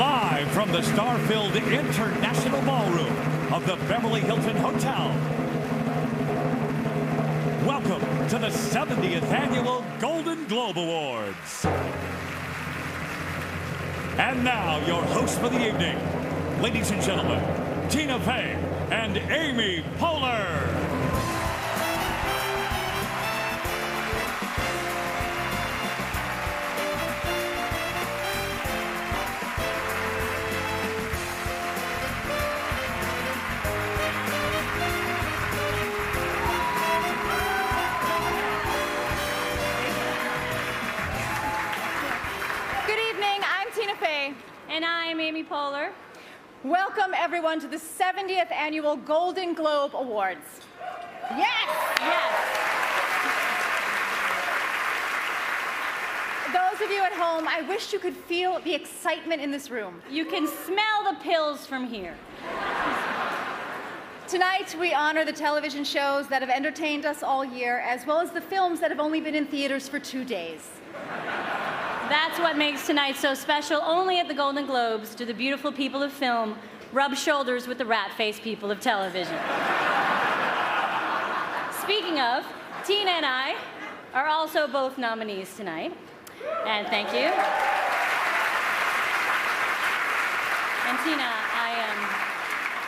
Live from the star-filled International Ballroom of the Beverly Hilton Hotel. Welcome to the 70th Annual Golden Globe Awards. And now, your hosts for the evening, ladies and gentlemen, Tina Fey and Amy Poehler. And I'm Amy Poehler. Welcome, everyone, to the 70th Annual Golden Globe Awards. Yes! Yes. Those of you at home, I wish you could feel the excitement in this room. You can smell the pills from here. Tonight, we honor the television shows that have entertained us all year, as well as the films that have only been in theaters for 2 days. That's what makes tonight so special. Only at the Golden Globes do the beautiful people of film rub shoulders with the rat-faced people of television. Speaking of, Tina and I are also both nominees tonight. And thank you. And Tina,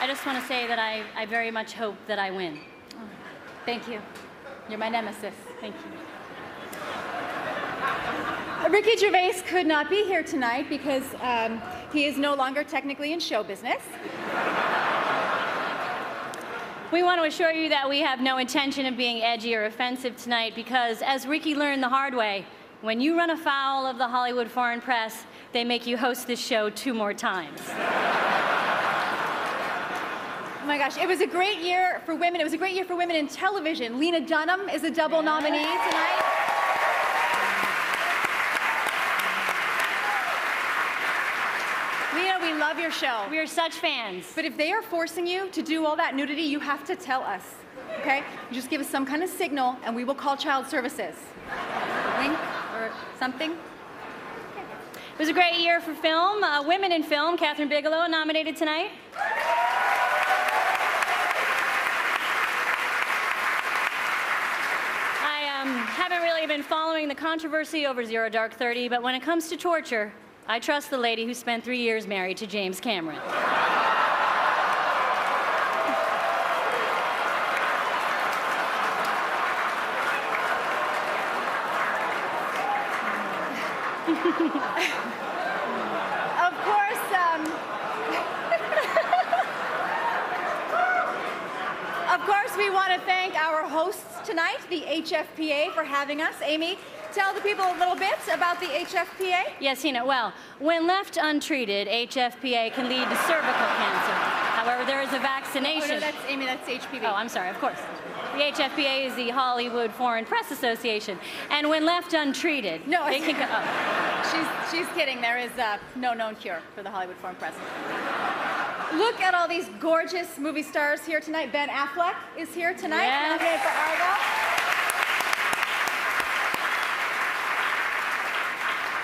I just want to say that I very much hope that I win. Oh, thank you. You're my nemesis. Thank you. Ricky Gervais could not be here tonight because he is no longer technically in show business. We want to assure you that we have no intention of being edgy or offensive tonight because, as Ricky learned the hard way, when you run afoul of the Hollywood foreign press, they make you host this show 2 more times. Oh my gosh, it was a great year for women. It was a great year for women in television. Lena Dunham is a double nominee tonight. Lena, we love your show. We are such fans. But if they are forcing you to do all that nudity, you have to tell us, okay? You just give us some kind of signal, and we will call child services. Wink or something? It was a great year for film. Women in film, Catherine Bigelow nominated tonight. I haven't really been following the controversy over Zero Dark 30, but when it comes to torture, I trust the lady who spent 3 years married to James Cameron. Of course, we want to thank our hosts tonight, the HFPA, for having us. Amy, tell the people a little bit about the HFPA. Yes, Tina. Well, when left untreated, HFPA can lead to cervical cancer. However, there is a vaccination. Oh, no, that's Amy, that's HPV. Oh, I'm sorry, of course. The HFPA is the Hollywood Foreign Press Association. And when left untreated, no, they can go. Oh. She's kidding. There is no known cure for the Hollywood Foreign Press. Look at all these gorgeous movie stars here tonight. Ben Affleck is here tonight, nominated for Argo.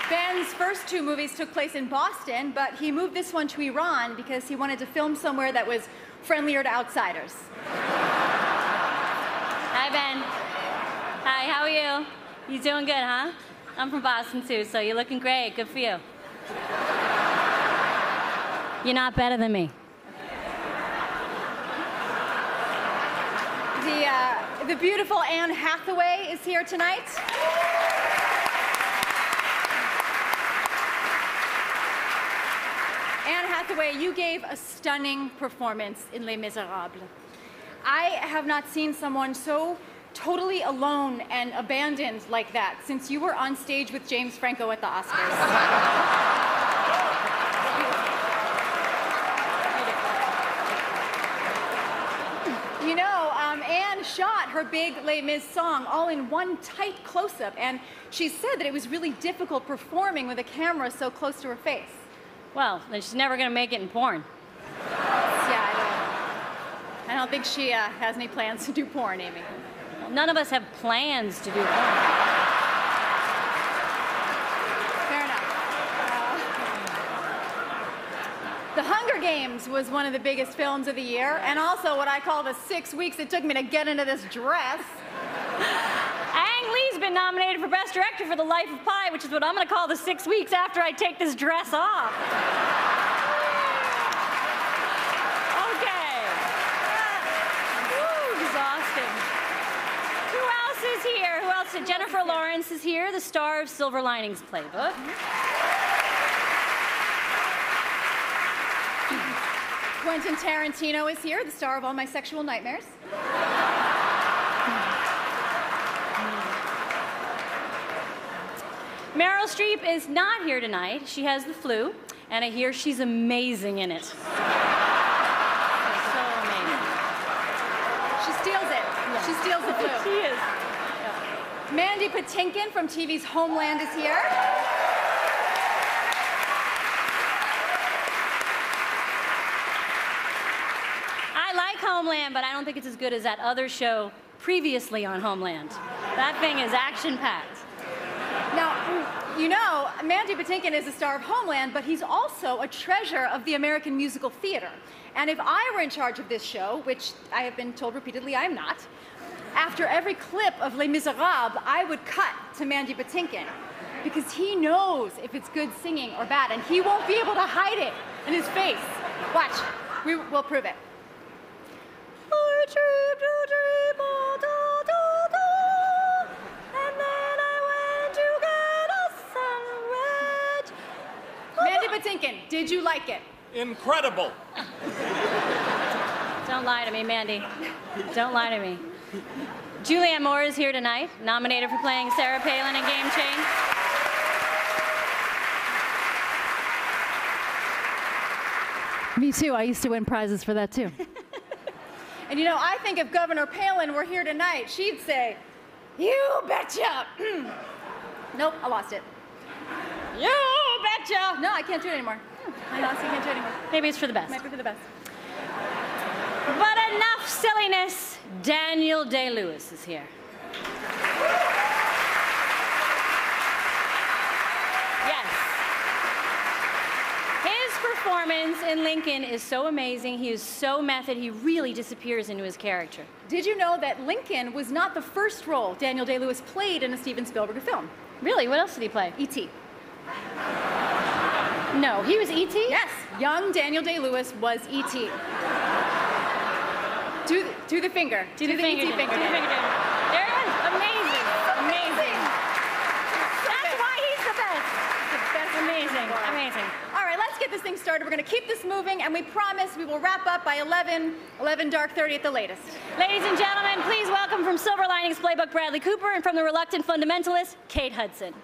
Ben's first 2 movies took place in Boston, but he moved this one to Iran because he wanted to film somewhere that was friendlier to outsiders. Hi, Ben. Hi, how are you? You doing good, huh? I'm from Boston, too, so you're looking great. Good for you. You're not better than me. The beautiful Anne Hathaway is here tonight. Anne Hathaway, you gave a stunning performance in Les Miserables. I have not seen someone so totally alone and abandoned like that since you were on stage with James Franco at the Oscars. You know, Anne shot her big Les Mis song all in one tight close-up, and she said that it was really difficult performing with a camera so close to her face. Well, then she's never going to make it in porn. Yeah, I don't think she has any plans to do porn, Amy. Well, none of us have plans to do porn. Fair enough. The Hunger Games was one of the biggest films of the year, and also what I call the 6 weeks it took me to get into this dress. Ang Lee's been nominated for Best Director for The Life of Pi, which is what I'm going to call the 6 weeks after I take this dress off. Okay. Woo, exhausting. Who else is here? Who else? Jennifer Lawrence is here, the star of Silver Linings Playbook. Quentin Tarantino is here, the star of All My Sexual Nightmares. Meryl Streep is not here tonight. She has the flu, and I hear she's amazing in it. So amazing. She steals it. Yeah. She steals the flu. She is. Yeah. Mandy Patinkin from TV's Homeland is here. I like Homeland, but I don't think it's as good as that other show previously on Homeland. That thing is action-packed. Now, you know, Mandy Patinkin is the star of Homeland, but he's also a treasure of the American musical theater. And if I were in charge of this show, which I have been told repeatedly I am not, after every clip of Les Miserables, I would cut to Mandy Patinkin, because he knows if it's good singing or bad, and he won't be able to hide it in his face. Watch, we'll prove it. I dreamed a dream, and then I went to get a sunrise. Mandy Patinkin, did you like it? Incredible. Don't lie to me, Mandy. Don't lie to me. Julianne Moore is here tonight, nominated for playing Sarah Palin in Game Change. Me too. I used to win prizes for that too. And you know, I think if Governor Palin were here tonight, she'd say, "You betcha." Nope, I lost it. You betcha! No, I can't do it anymore. I honestly can't do it anymore. Maybe it's for the best. Might be for the best. But enough silliness. Daniel Day-Lewis is here. Yes. His performance in Lincoln is so amazing. He is so method. He really disappears into his character. Did you know that Lincoln was not the first role Daniel Day-Lewis played in a Steven Spielberg film? Really? What else did he play? E.T. No, he was E.T.? Yes, young Daniel Day-Lewis was E.T. Do the finger. Do the finger. E.T. finger. Do the finger. There it is. Amazing. Amazing. That's why he's the best. That's amazing. Amazing. All right, let's get this thing started. We're going to keep this moving, and we promise we will wrap up by 11 dark 30 at the latest. Ladies and gentlemen, please welcome from Silver Linings Playbook, Bradley Cooper, and from The Reluctant Fundamentalist, Kate Hudson.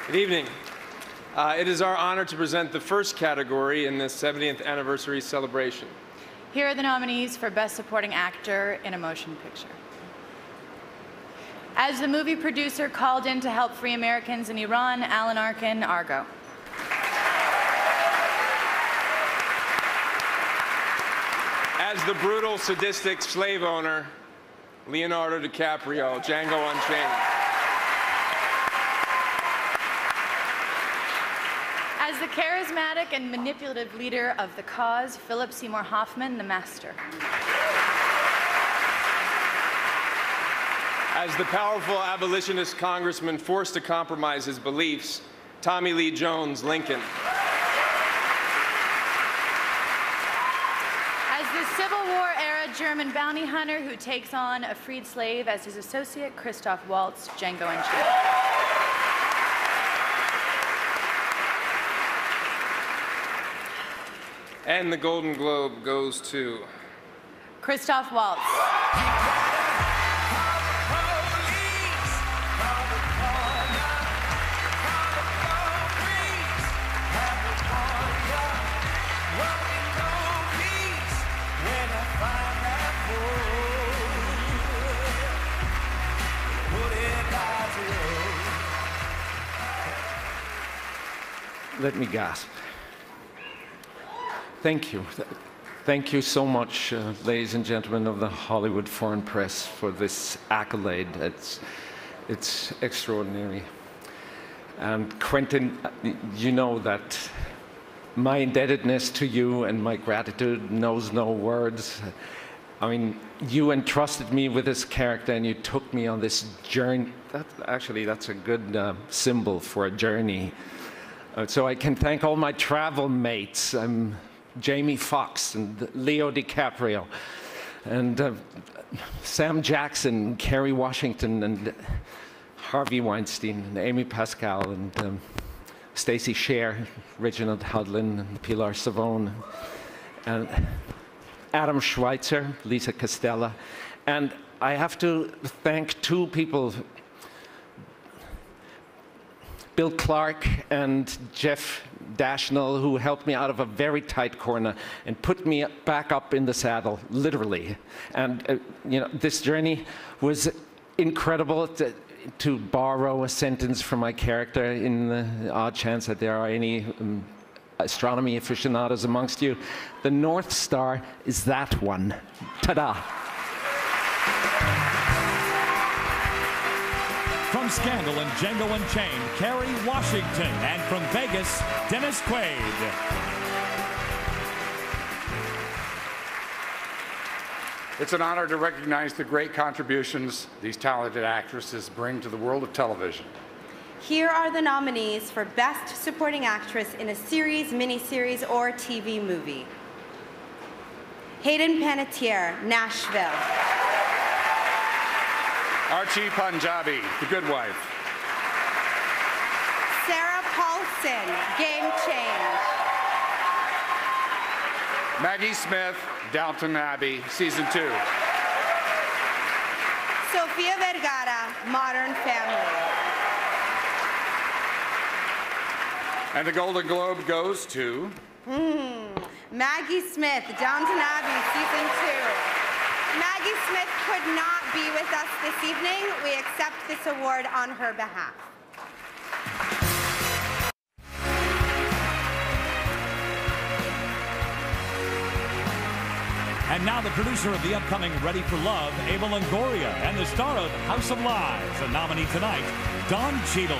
Good evening. It is our honor to present the first category in this 70th anniversary celebration. Here are the nominees for Best Supporting Actor in a Motion Picture. As the movie producer called in to help free Americans in Iran, Alan Arkin, Argo. As the brutal, sadistic slave owner, Leonardo DiCaprio, Django Unchained. As the charismatic and manipulative leader of the cause, Philip Seymour Hoffman, The Master. As the powerful abolitionist congressman forced to compromise his beliefs, Tommy Lee Jones, Lincoln. As the Civil War-era German bounty hunter who takes on a freed slave as his associate, Christoph Waltz, Django Unchained. And the Golden Globe goes to Christoph Waltz. Let me gasp. Thank you. Thank you so much, ladies and gentlemen of the Hollywood Foreign Press, for this accolade. It's extraordinary. And Quentin, you know that my indebtedness to you and my gratitude knows no words. I mean, you entrusted me with this character and you took me on this journey. That's a good symbol for a journey. So I can thank all my travel mates. Jamie Foxx and Leo DiCaprio and Sam Jackson, Kerry Washington and Harvey Weinstein and Amy Pascal and Stacey Sher, Reginald Hudlin and Pilar Savone and Adam Schweitzer, Lisa Costella. And I have to thank two people, Bill Clark and Jeff Dashnell, who helped me out of a very tight corner and put me back up in the saddle, literally. And you know, this journey was incredible. To borrow a sentence from my character, in the odd chance that there are any astronomy aficionados amongst you, the North Star is that one. Ta-da! From Scandal and Django Unchained, Kerry Washington. And from Vegas, Dennis Quaid. It's an honor to recognize the great contributions these talented actresses bring to the world of television. Here are the nominees for Best Supporting Actress in a Series, Miniseries, or TV Movie. Hayden Panettiere, Nashville. Archie Panjabi, The Good Wife. Sarah Paulson, Game Change. Maggie Smith, Downton Abbey, Season 2. Sofia Vergara, Modern Family. And the Golden Globe goes to... Maggie Smith, Downton Abbey, Season 2. Maggie Smith could not be with us this evening. We accept this award on her behalf. And now the producer of the upcoming Ready for Love, Ava Longoria, and the star of House of Lies, a nominee tonight, Don Cheadle.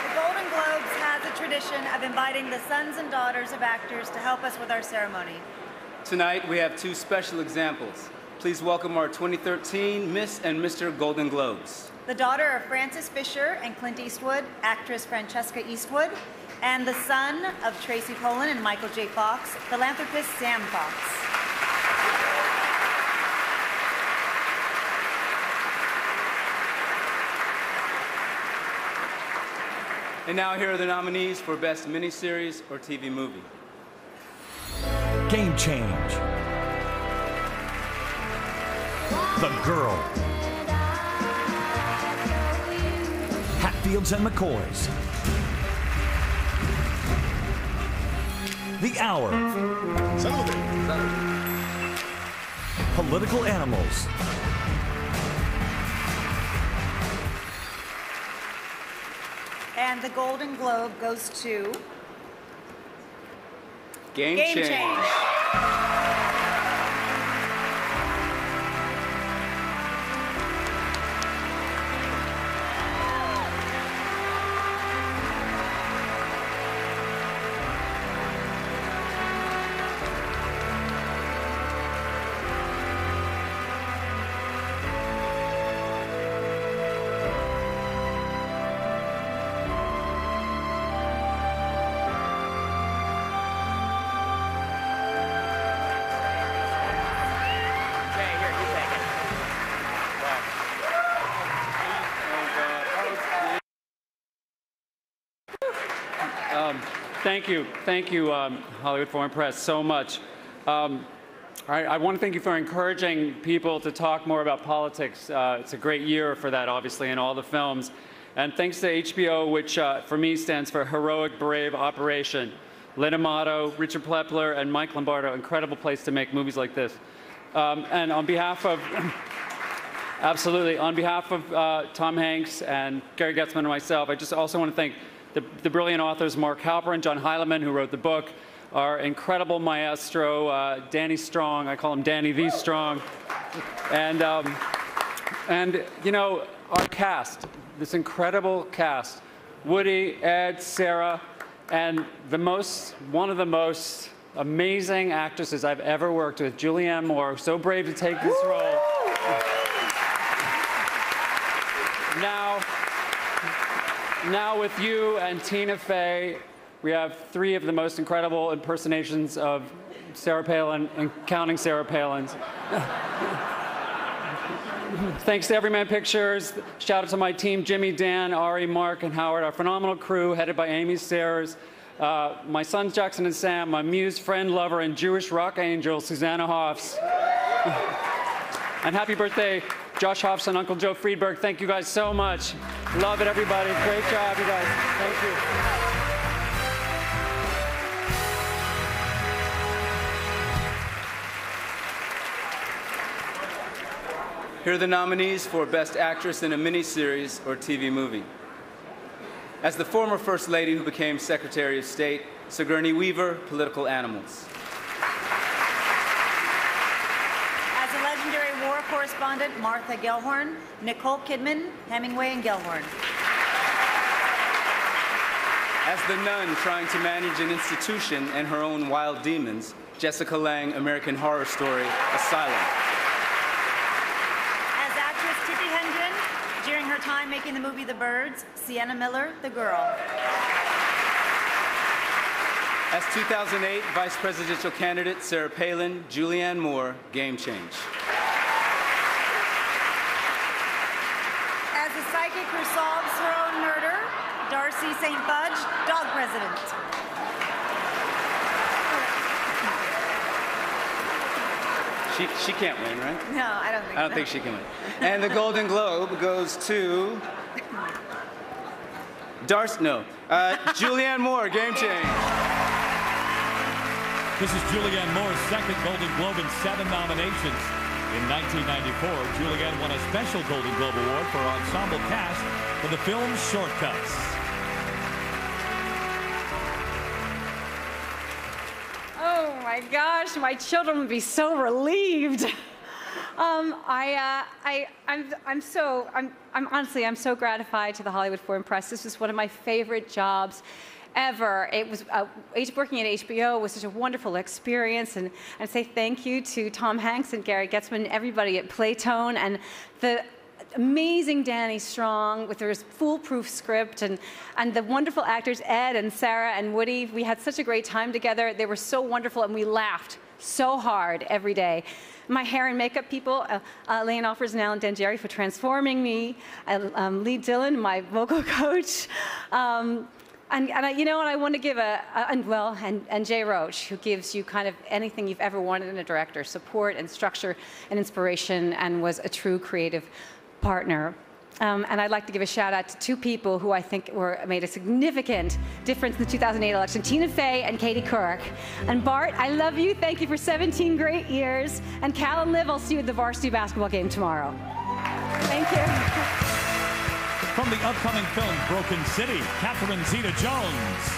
The Golden Globes has a tradition of inviting the sons and daughters of actors to help us with our ceremony. Tonight, we have two special examples. Please welcome our 2013 Miss and Mr. Golden Globes. The daughter of Frances Fisher and Clint Eastwood, actress Francesca Eastwood, and the son of Tracy Pollan and Michael J. Fox, philanthropist Sam Fox. And now here are the nominees for Best Miniseries or TV Movie. Game Change. The Girl. Hatfields and McCoys. The Hour. Political Animals. And the Golden Globe goes to... Game Change. Thank you, Hollywood Foreign Press, so much. I want to thank you for encouraging people to talk more about politics. It's a great year for that, obviously, in all the films. And thanks to HBO, which for me stands for Heroic Brave Operation. Lynn Amato, Richard Plepler, and Mike Lombardo, incredible place to make movies like this. And on behalf of, absolutely, on behalf of Tom Hanks and Gary Getzman and myself, I just also want to thank the brilliant authors Mark Halperin, John Heilemann, who wrote the book, our incredible maestro, Danny Strong. I call him Danny the Strong. And you know, our cast, this incredible cast, Woody, Ed, Sarah, and one of the most amazing actresses I've ever worked with, Julianne Moore, so brave to take this role. Now with you and Tina Fey, we have 3 of the most incredible impersonations of Sarah Palin and counting Sarah Palins. Thanks to Everyman Pictures. Shout out to my team, Jimmy, Dan, Ari, Mark, and Howard, our phenomenal crew headed by Amy Sayers. My sons, Jackson and Sam, my muse, friend, lover, and Jewish rock angel, Susanna Hoffs. And happy birthday, Josh Hoffs and Uncle Joe Friedberg. Thank you guys so much. Love it, everybody. Great job, you guys. Thank you. Here are the nominees for Best Actress in a Miniseries or TV Movie. As the former First Lady who became Secretary of State, Sigourney Weaver, Political Animals. As a legendary war correspondent, Martha Gellhorn, Nicole Kidman, Hemingway and Gellhorn. As the nun trying to manage an institution and her own wild demons, Jessica Lange, American Horror Story, Asylum. During her time making the movie The Birds, Sienna Miller, The Girl. As 2008 Vice Presidential candidate Sarah Palin, Julianne Moore, Game Change. As a psychic who solves her own murder, Darcy St. Fudge, Dog President. She can't win, right? No, I don't think so. I don't think she can win. And the Golden Globe goes to Julianne Moore, Game Change. This is Julianne Moore's second Golden Globe in 7 nominations. In 1994, Julianne won a special Golden Globe Award for ensemble cast for the film Shortcuts. Oh my gosh, my children would be so relieved. I'm so gratified to the Hollywood Foreign Press. This was one of my favorite jobs ever. It was working at HBO was such a wonderful experience, and I say thank you to Tom Hanks and Gary Getzman and everybody at Playtone and the amazing Danny Strong with her foolproof script and the wonderful actors Ed and Sarah and Woody. We had such a great time together. They were so wonderful, and we laughed so hard every day. My hair and makeup people, Lane Offers and Alan Dangieri for transforming me, Lee Dillon, my vocal coach, and I want to give and Jay Roach, who gives you kind of anything you've ever wanted in a director, support and structure and inspiration, and was a true creative partner. And I'd like to give a shout out to 2 people who I think made a significant difference in the 2008 election, Tina Fey and Katie Couric. And Bart, I love you. Thank you for 17 great years. And Cal and Liv, I'll see you at the varsity basketball game tomorrow. Thank you. From the upcoming film Broken City, Catherine Zeta-Jones.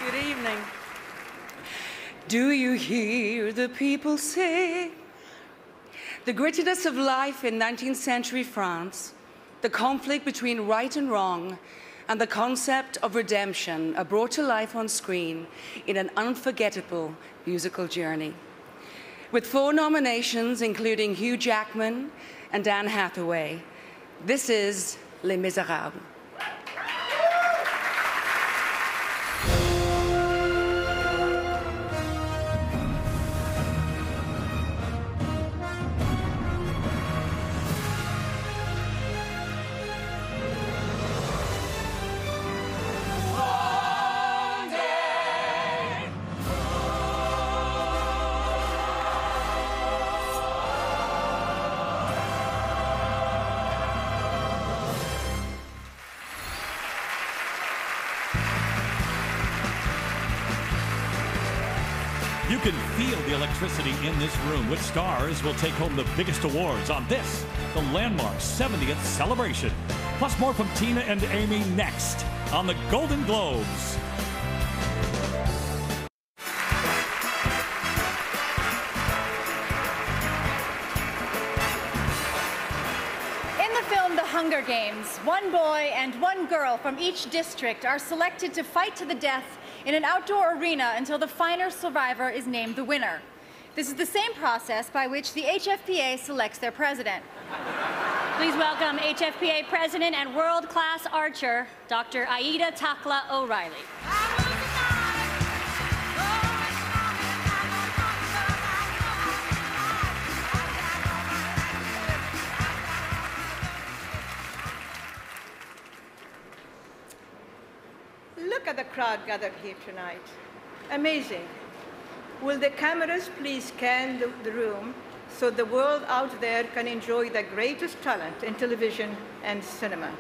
Good evening. Do you hear the people say? The grittiness of life in 19th century France, the conflict between right and wrong, and the concept of redemption are brought to life on screen in an unforgettable musical journey. With 4 nominations, including Hugh Jackman and Anne Hathaway, this is Les Misérables. You can feel the electricity in this room. Which stars will take home the biggest awards on this, the landmark 70th celebration? Plus more from Tina and Amy next on the Golden Globes. In the film The Hunger Games, one boy and one girl from each district are selected to fight to the death in an outdoor arena until the final survivor is named the winner. This is the same process by which the HFPA selects their president. Please welcome HFPA President and world-class archer, Dr. Aida Takla O'Reilly. Look at the crowd gathered here tonight. Amazing. Will the cameras please scan the room so the world out there can enjoy the greatest talent in television and cinema?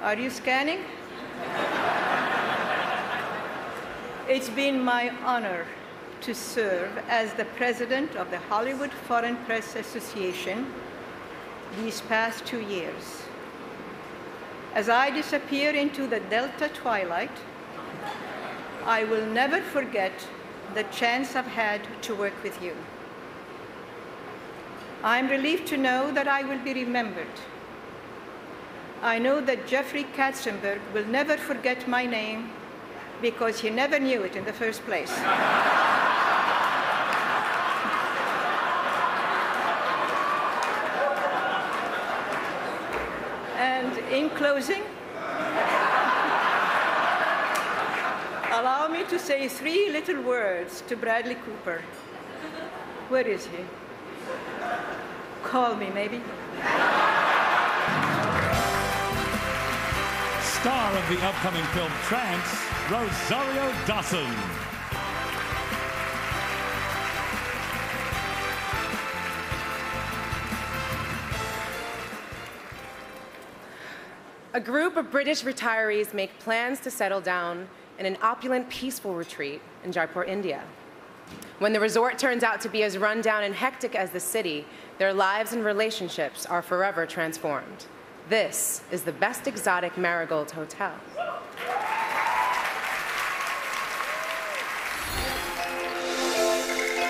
Are you scanning? It's been my honor to serve as the president of the Hollywood Foreign Press Association these past 2 years. As I disappear into the Delta twilight, I will never forget the chance I've had to work with you. I'm relieved to know that I will be remembered. I know that Jeffrey Katzenberg will never forget my name because he never knew it in the first place. And in closing, allow me to say 3 little words to Bradley Cooper. Where is he? Call me, maybe. Star of the upcoming film Trance, Rosario Dawson. A group of British retirees make plans to settle down in an opulent, peaceful retreat in Jaipur, India. When the resort turns out to be as rundown and hectic as the city, their lives and relationships are forever transformed. This is the Best Exotic Marigold Hotel.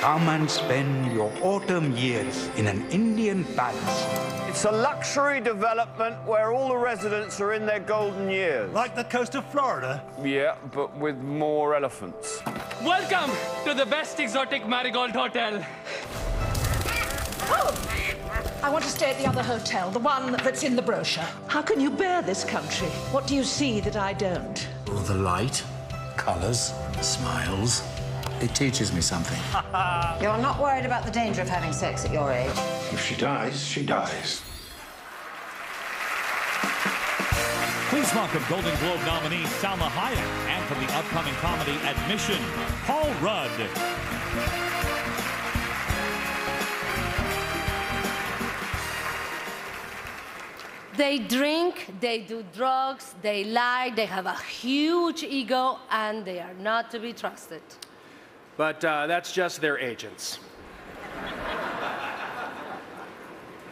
Come and spend your autumn years in an Indian palace. It's a luxury development where all the residents are in their golden years. Like the coast of Florida? Yeah, but with more elephants. Welcome to the Best Exotic Marigold Hotel. Oh, I want to stay at the other hotel, the one that's in the brochure. How can you bear this country? What do you see that I don't? Oh, the light, colors, smiles. It teaches me something. You're not worried about the danger of having sex at your age? If she dies, she dies. Please welcome Golden Globe nominee Salma Hayek, and from the upcoming comedy Admission, Paul Rudd. They drink, they do drugs, they lie, they have a huge ego, and they are not to be trusted. But that's just their agents.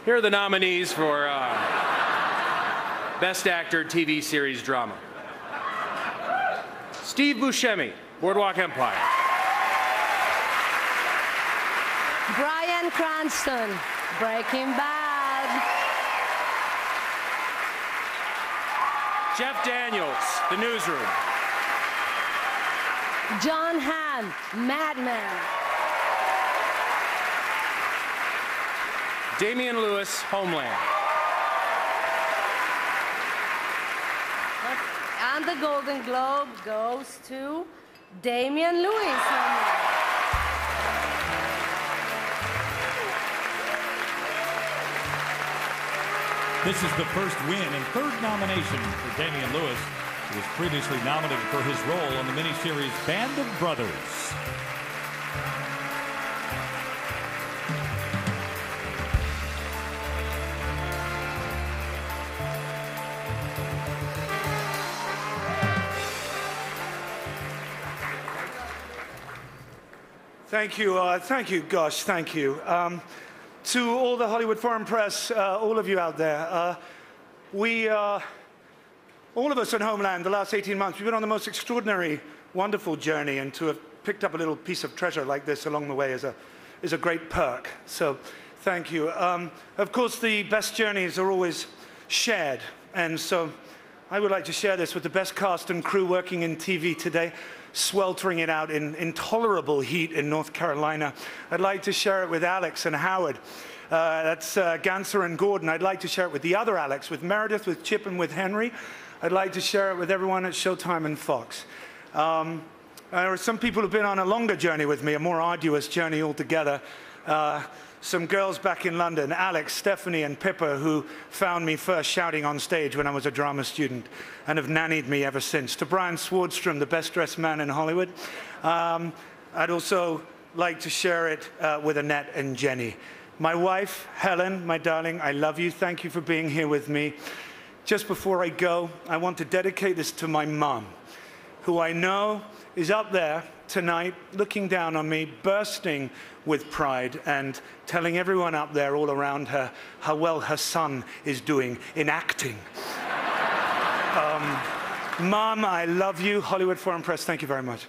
Here are the nominees for Best Actor TV Series Drama. Steve Buscemi, Boardwalk Empire. Bryan Cranston, Breaking Bad. Jeff Daniels, The Newsroom. John Hamm, Mad Men. Damian Lewis, Homeland. And the Golden Globe goes to Damian Lewis. This is the first win and third nomination for Damian Lewis, who was previously nominated for his role on the miniseries Band of Brothers. Thank you, gosh, thank you. To all the Hollywood Foreign Press, all of you out there, all of us in Homeland, the last 18 months, we've been on the most extraordinary, wonderful journey, and to have picked up a little piece of treasure like this along the way is a great perk. So thank you. Of course, the best journeys are always shared, and so I would like to share this with the best cast and crew working in TV today, sweltering it out in intolerable heat in North Carolina. I'd like to share it with Alex and Howard. That's Ganser and Gordon. I'd like to share it with the other Alex, with Meredith, with Chip, and with Henry. I'd like to share it with everyone at Showtime and Fox. There are some people who've been on a longer journey with me, a more arduous journey altogether. Some girls back in London, Alex, Stephanie, and Pippa, who found me first shouting on stage when I was a drama student and have nannied me ever since. To Brian Swardstrom, the best-dressed man in Hollywood. I'd also like to share it with Annette and Jenny. My wife, Helen, my darling, I love you. Thank you for being here with me. Just before I go, I want to dedicate this to my mom, who I know is up there tonight looking down on me, bursting with pride and telling everyone up there all around her how well her son is doing in acting. Mom, I love you. Hollywood Foreign Press, thank you very much.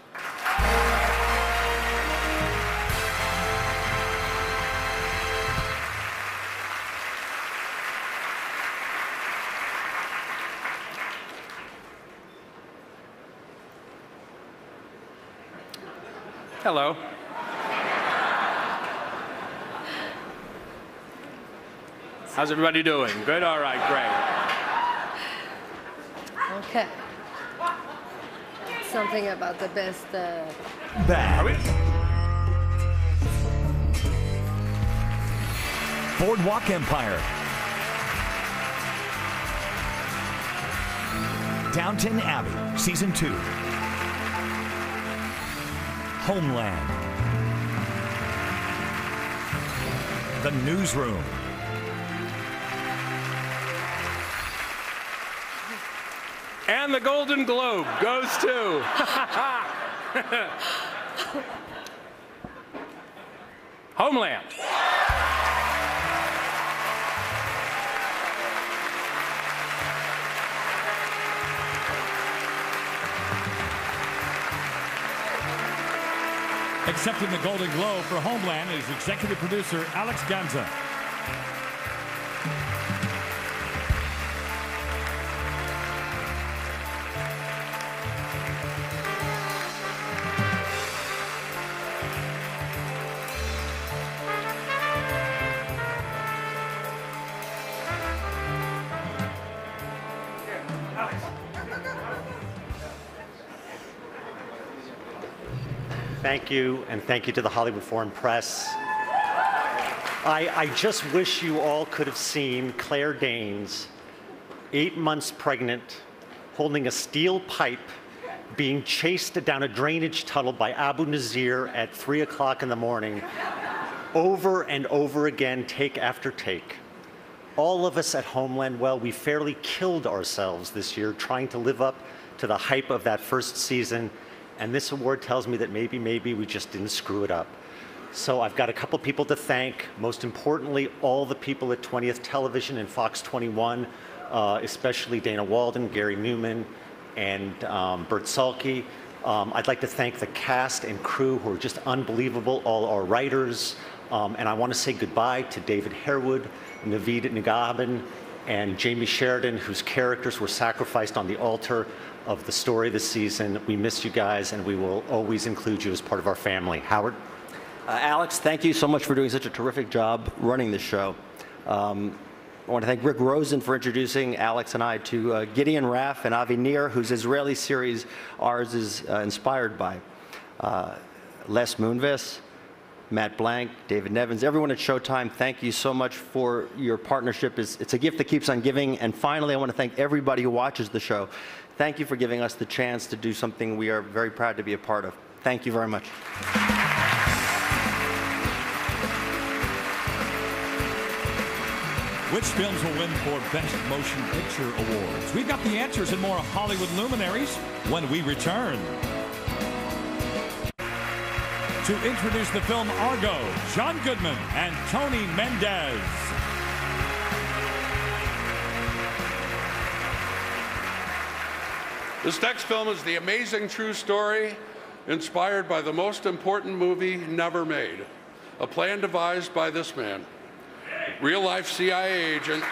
Hello. How's everybody doing? Good? All right, great. Okay. Something about the best. Bad. Boardwalk Empire. Downton Abbey, Season 2. Homeland. The Newsroom. And the Golden Globe goes to Homeland. Accepting the Golden Globe for Homeland is executive producer Alex Ganser. Thank you, and thank you to the Hollywood Foreign Press. I just wish you all could have seen Claire Danes, 8 months pregnant, holding a steel pipe, being chased down a drainage tunnel by Abu Nazir at 3 o'clock in the morning, over and over again, take after take. All of us at Homeland, well, we fairly killed ourselves this year trying to live up to the hype of that first season. And this award tells me that maybe we just didn't screw it up. So I've got a couple people to thank. Most importantly, all the people at 20th Television and Fox 21, especially Dana Walden, Gary Newman, and Bert Salke. I'd like to thank the cast and crew who are just unbelievable, all our writers. And I want to say goodbye to David Harewood, Naveed Nagabin, and Jamie Sheridan, whose characters were sacrificed on the altar of the story this season. We miss you guys, and we will always include you as part of our family. Howard? Alex, thank you so much for doing such a terrific job running this show. I want to thank Rick Rosen for introducing Alex and I to Gideon Raff and Avi Nir, whose Israeli series ours is inspired by. Les Moonves, Matt Blank, David Nevins, everyone at Showtime, thank you so much for your partnership. It's a gift that keeps on giving. And finally, I want to thank everybody who watches the show. Thank you for giving us the chance to do something we are very proud to be a part of. Thank you very much. Which films will win for Best Motion Picture Awards? We've got the answers and more Hollywood luminaries when we return. To introduce the film Argo, John Goodman and Tony Mendez. This next film is the amazing true story inspired by the most important movie never made, a plan devised by this man, real-life CIA agent,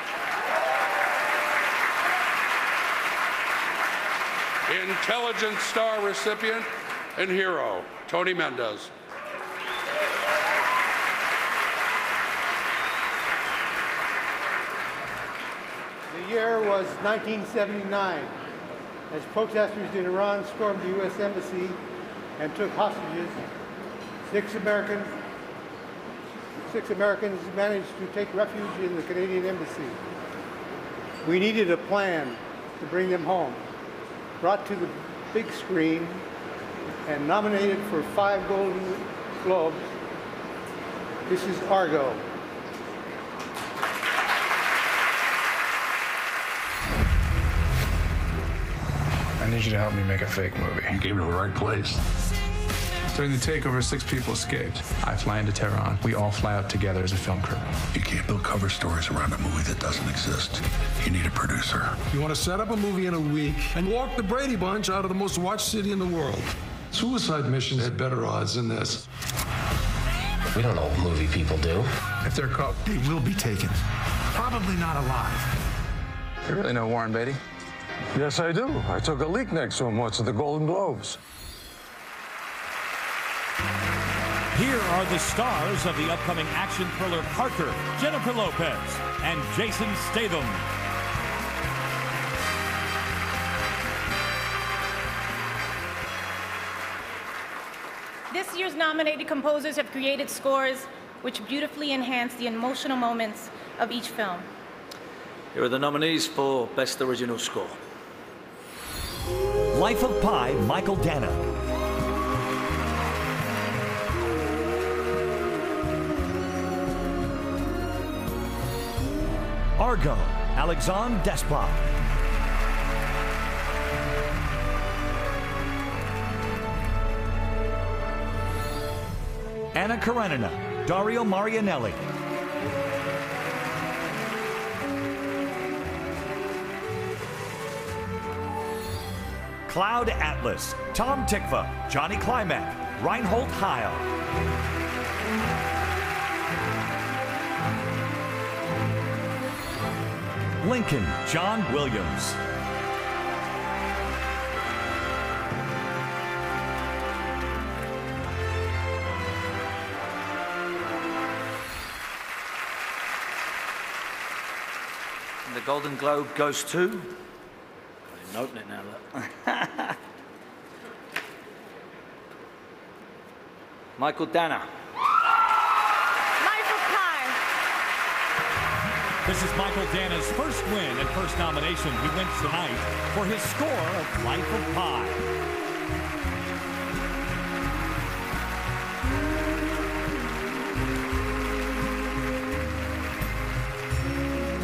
Intelligence Star recipient and hero, Tony Mendez. The year was 1979, as protesters in Iran stormed the U.S. Embassy and took hostages. Six Americans managed to take refuge in the Canadian Embassy. We needed a plan to bring them home. Brought to the big screen and nominated for 5 Golden Globes, this is Argo. I need you to help me make a fake movie. You came to the right place. During the takeover, 6 people escaped. I fly into Tehran. We all fly out together as a film crew. You can't build cover stories around a movie that doesn't exist. You need a producer. You want to set up a movie in a week and walk the Brady Bunch out of the most watched city in the world. Suicide Mission had better odds than this. We don't know what movie people do. If they're caught, they will be taken. Probably not alive. You really know Warren Beatty? Yes, I do. I took a leak next to him once at the Golden Globes. Here are the stars of the upcoming action thriller Parker, Jennifer Lopez, and Jason Statham. This year's nominated composers have created scores which beautifully enhance the emotional moments of each film. Here are the nominees for Best Original Score. Life of Pi, Michael Dana. Argo, Alexandre Desplat. Anna Karenina, Dario Marianelli. Cloud Atlas, Tom Tikva, Johnny Klimek, Reinhold Heil. Lincoln, John Williams. And the Golden Globe goes to... I'm noting it now, look. Michael Dana. This is Michael Dana's first win and first nomination. He wins tonight for his score of Life of Pi.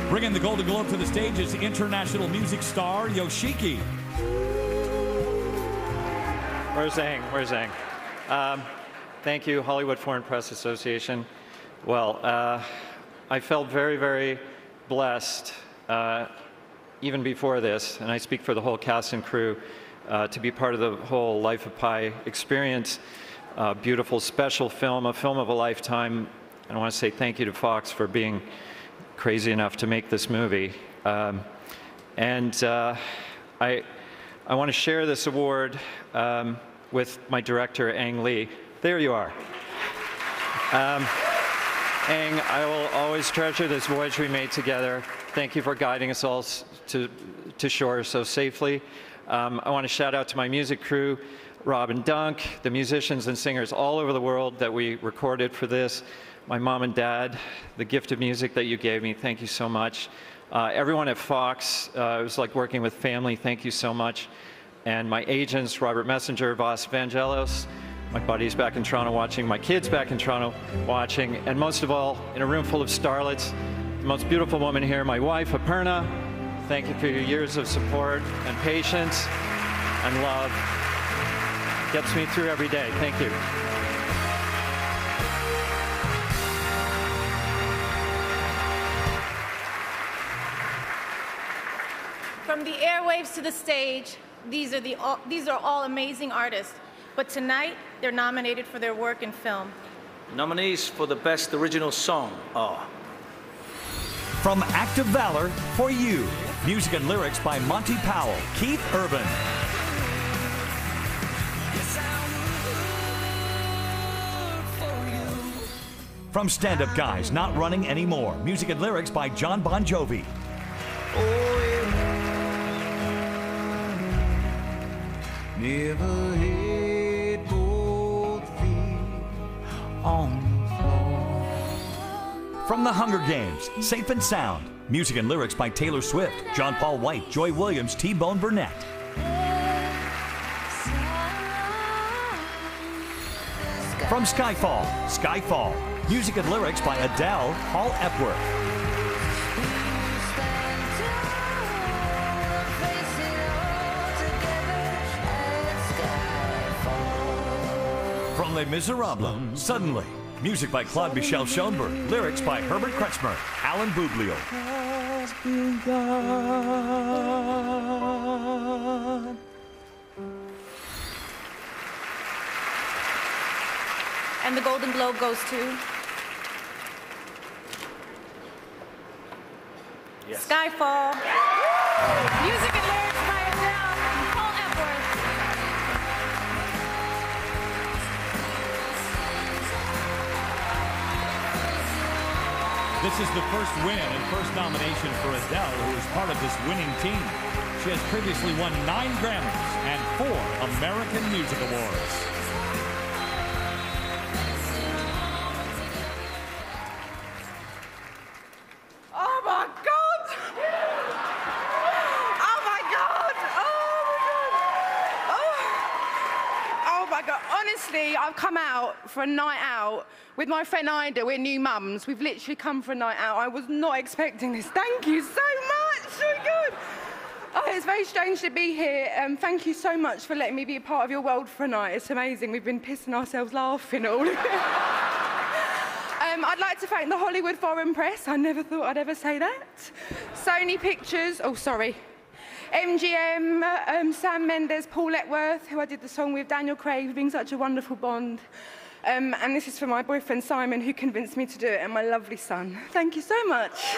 Bringing the Golden Globe to the stage is international music star Yoshiki. Where's Zhang? Thank you, Hollywood Foreign Press Association. Well, I felt very, very blessed even before this, and I speak for the whole cast and crew, to be part of the whole Life of Pi experience. Beautiful, special film, a film of a lifetime. And I want to say thank you to Fox for being crazy enough to make this movie. I want to share this award with my director, Ang Lee. There you are. Ang, I will always treasure this voyage we made together. Thank you for guiding us all to shore so safely. I want to shout out to my music crew, Rob and Dunk, the musicians and singers all over the world that we recorded for this. My mom and dad, the gift of music that you gave me, thank you so much. Everyone at Fox, it was like working with family, thank you so much. And my agents, Robert Messenger, Voss Vangelos, my buddies back in Toronto watching, my kids back in Toronto watching, and most of all, in a room full of starlets, the most beautiful woman here, my wife, Aparna. Thank you for your years of support and patience and love. Gets me through every day. Thank you. From the airwaves to the stage, these are all amazing artists. But tonight, they're nominated for their work in film. Nominees for the Best Original Song are... From Act of Valor, For You, music and lyrics by Monty Powell, Keith Urban. From Stand Up Guys, Not Running Anymore, music and lyrics by John Bon Jovi. Never hit both feet on the floor. From The Hunger Games, Safe and Sound, music and lyrics by Taylor Swift, John Paul White, Joy Williams, T-Bone Burnett. From Skyfall, music and lyrics by Adele, Paul Epworth. From Les Miserables, Suddenly, music by Claude Michel Schoenberg, lyrics by Herbert Kretzmer, Alan Bublio. And the Golden Globe goes to... Yes. Skyfall. Music and lyrics by Adele and Paul Epworth. This is the first win and first nomination for Adele, who is part of this winning team. She has previously won 9 Grammys and 4 American Music Awards. Oh my God! Oh my God! Oh my God! Honestly, I've come out for a night out with my friend Ida. We're new mums. We've literally come for a night out. I was not expecting this. Thank you so much. So good. Oh, it's very strange to be here. Thank you so much for letting me be a part of your world for a night. It's amazing. We've been pissing ourselves laughing all. I'd like to thank the Hollywood Foreign Press. I never thought I'd ever say that. Sony Pictures. Oh, sorry. MGM, Sam Mendes, Paul Epworth, who I did the song with, Daniel Craig, for being such a wonderful bond. And this is for my boyfriend Simon, who convinced me to do it, and my lovely son. Thank you so much.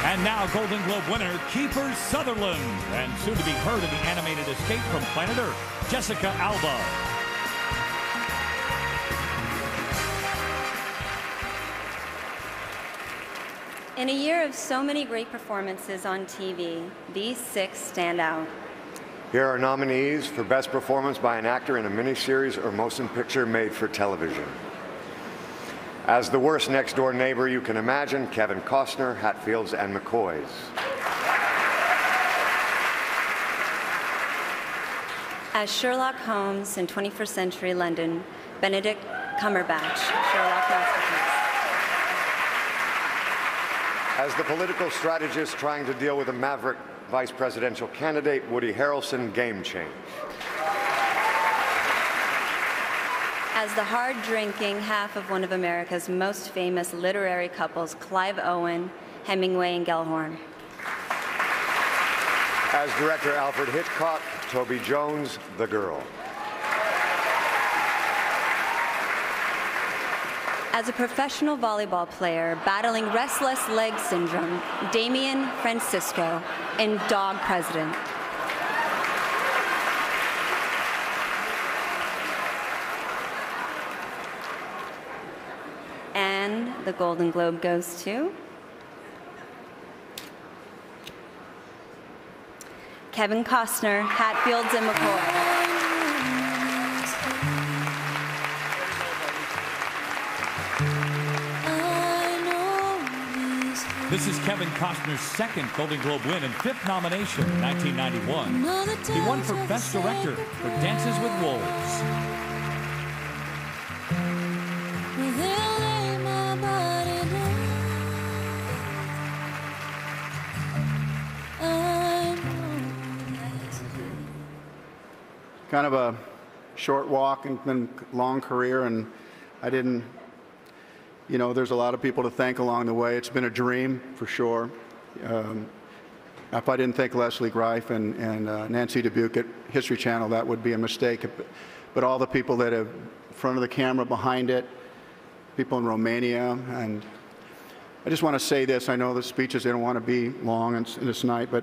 And now Golden Globe winner, Kiefer Sutherland, and soon to be heard in the animated Escape from Planet Earth, Jessica Alba. In a year of so many great performances on TV, these 6 stand out. Here are nominees for Best Performance by an Actor in a Miniseries or Motion Picture Made for Television. As the worst next-door neighbor you can imagine, Kevin Costner, Hatfields and McCoys. As Sherlock Holmes in 21st Century London, Benedict Cumberbatch, Sherlock masterpiece. As the political strategist trying to deal with a maverick vice presidential candidate, Woody Harrelson, Game Change. As the hard-drinking half of one of America's most famous literary couples, Clive Owen, Hemingway and Gellhorn. As director Alfred Hitchcock, Toby Jones, The Girl. As a professional volleyball player battling restless leg syndrome, Damian Francisco in Dog President. And the Golden Globe goes to Kevin Costner, Hatfields and McCoy. This is Kevin Costner's 2nd Golden Globe win and 5th nomination in 1991. He won for Best Director for Dances with Wolves. Kind of a short walk and then long career, and I didn't You know, there's a lot of people to thank along the way. It's been a dream, for sure. If I didn't thank Leslie Greif and Nancy Dubuque at History Channel, that would be a mistake. But all the people that have in front of the camera, behind it, people in Romania, and I just want to say this. I know the speeches, they don't want to be long in this night, but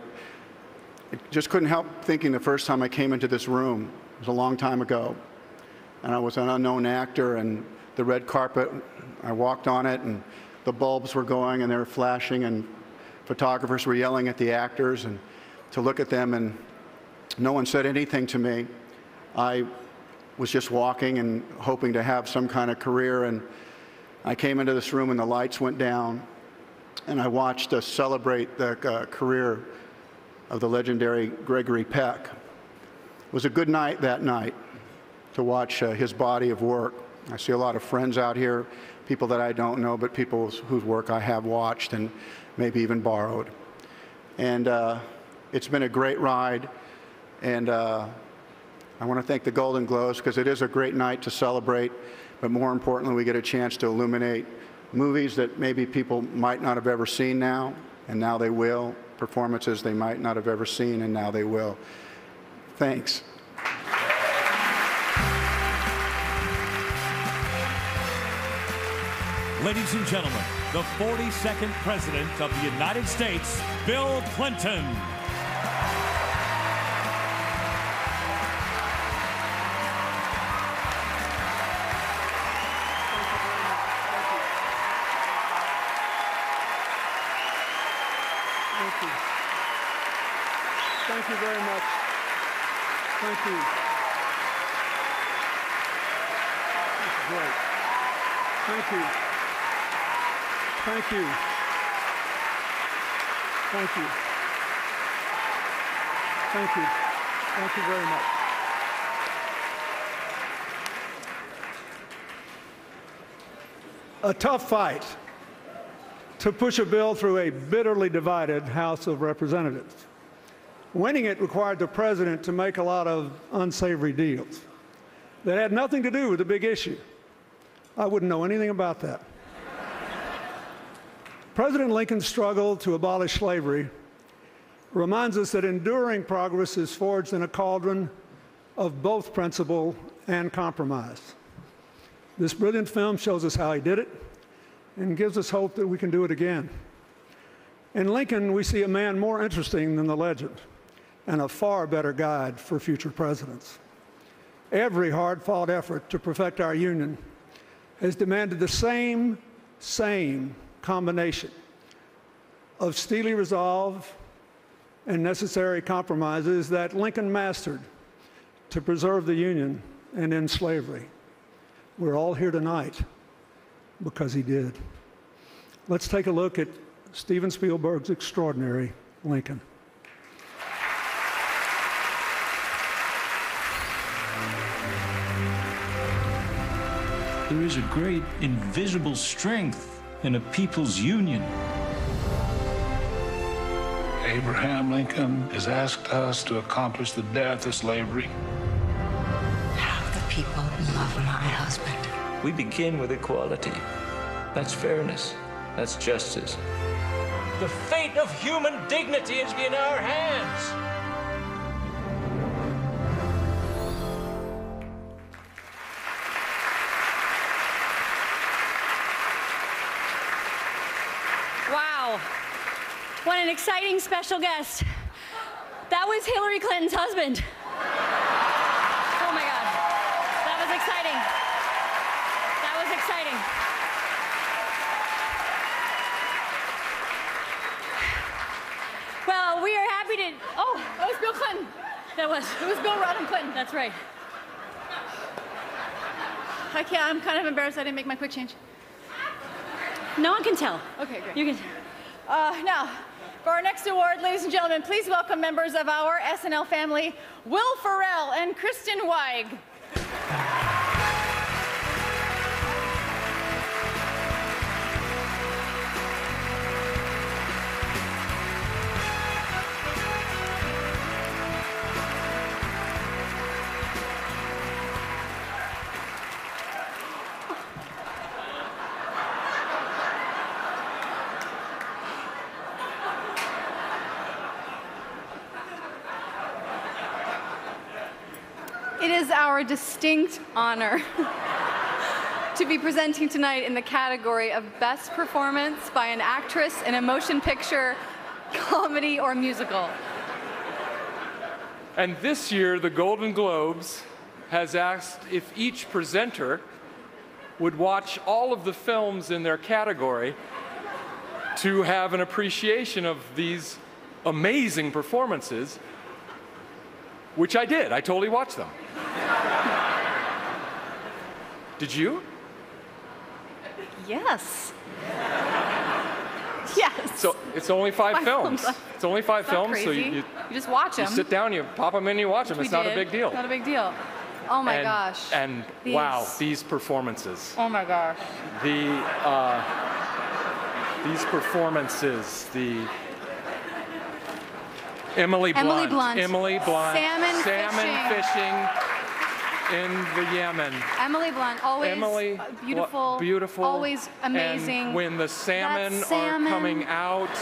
I just couldn't help thinking the first time I came into this room, it was a long time ago, and I was an unknown actor, and the red carpet, I walked on it, and the bulbs were going, and they were flashing, and photographers were yelling at the actors, and to look at them, and no one said anything to me. I was just walking and hoping to have some kind of career, and I came into this room, and the lights went down, and I watched us celebrate the career of the legendary Gregory Peck. It was a good night that night to watch his body of work. I see a lot of friends out here, people that I don't know, but people whose work I have watched and maybe even borrowed. And it's been a great ride, and I want to thank the Golden Globes because it is a great night to celebrate, but more importantly, we get a chance to illuminate movies that maybe people might not have ever seen now, and now they will, performances they might not have ever seen, and now they will. Thanks. Ladies and gentlemen, the 42nd President of the United States, Bill Clinton. Thank you. Thank you very much. Thank you. This is great. Thank you. Thank you. Thank you. Thank you. Thank you very much. A tough fight to push a bill through a bitterly divided House of Representatives. Winning it required the president to make a lot of unsavory deals that had nothing to do with the big issue. I wouldn't know anything about that. President Lincoln's struggle to abolish slavery reminds us that enduring progress is forged in a cauldron of both principle and compromise. This brilliant film shows us how he did it and gives us hope that we can do it again. In Lincoln, we see a man more interesting than the legend and a far better guide for future presidents. Every hard-fought effort to perfect our Union has demanded the same combination of steely resolve and necessary compromises that Lincoln mastered to preserve the Union and end slavery. We're all here tonight because he did. Let's take a look at Steven Spielberg's extraordinary Lincoln. There is a great invisible strength in a people's union. Abraham Lincoln has asked us to accomplish the death of slavery. How the people love my husband. We begin with equality. That's fairness. That's justice. The fate of human dignity is in our hands. Wow. What an exciting special guest. That was Hillary Clinton's husband. Oh my God. That was exciting. That was exciting. Well, we are happy to, oh, that was Bill Clinton. It was Bill Rodham Clinton, that's right. I'm kind of embarrassed I didn't make my quick change. No one can tell. Okay, great. You can. Now, for our next award, ladies and gentlemen, please welcome members of our SNL family, Will Ferrell and Kristen Wiig. is our distinct honor to be presenting tonight in the category of Best Performance by an Actress in a Motion Picture, Comedy, or Musical. And this year, the Golden Globes has asked if each presenter would watch all of the films in their category to have an appreciation of these amazing performances, which I did. I totally watched them. Did you? Yes. Yes. So it's only five films. films. It's only five films, Crazy. so you just watch them. You sit down, you pop them in, you watch them. It's not a big deal. Not a big deal. Oh my gosh. And wow, these performances. Oh my gosh. These performances, Emily Blunt. Salmon fishing in the Yemen. Emily Blunt, always beautiful, always amazing. And when the salmon are coming out,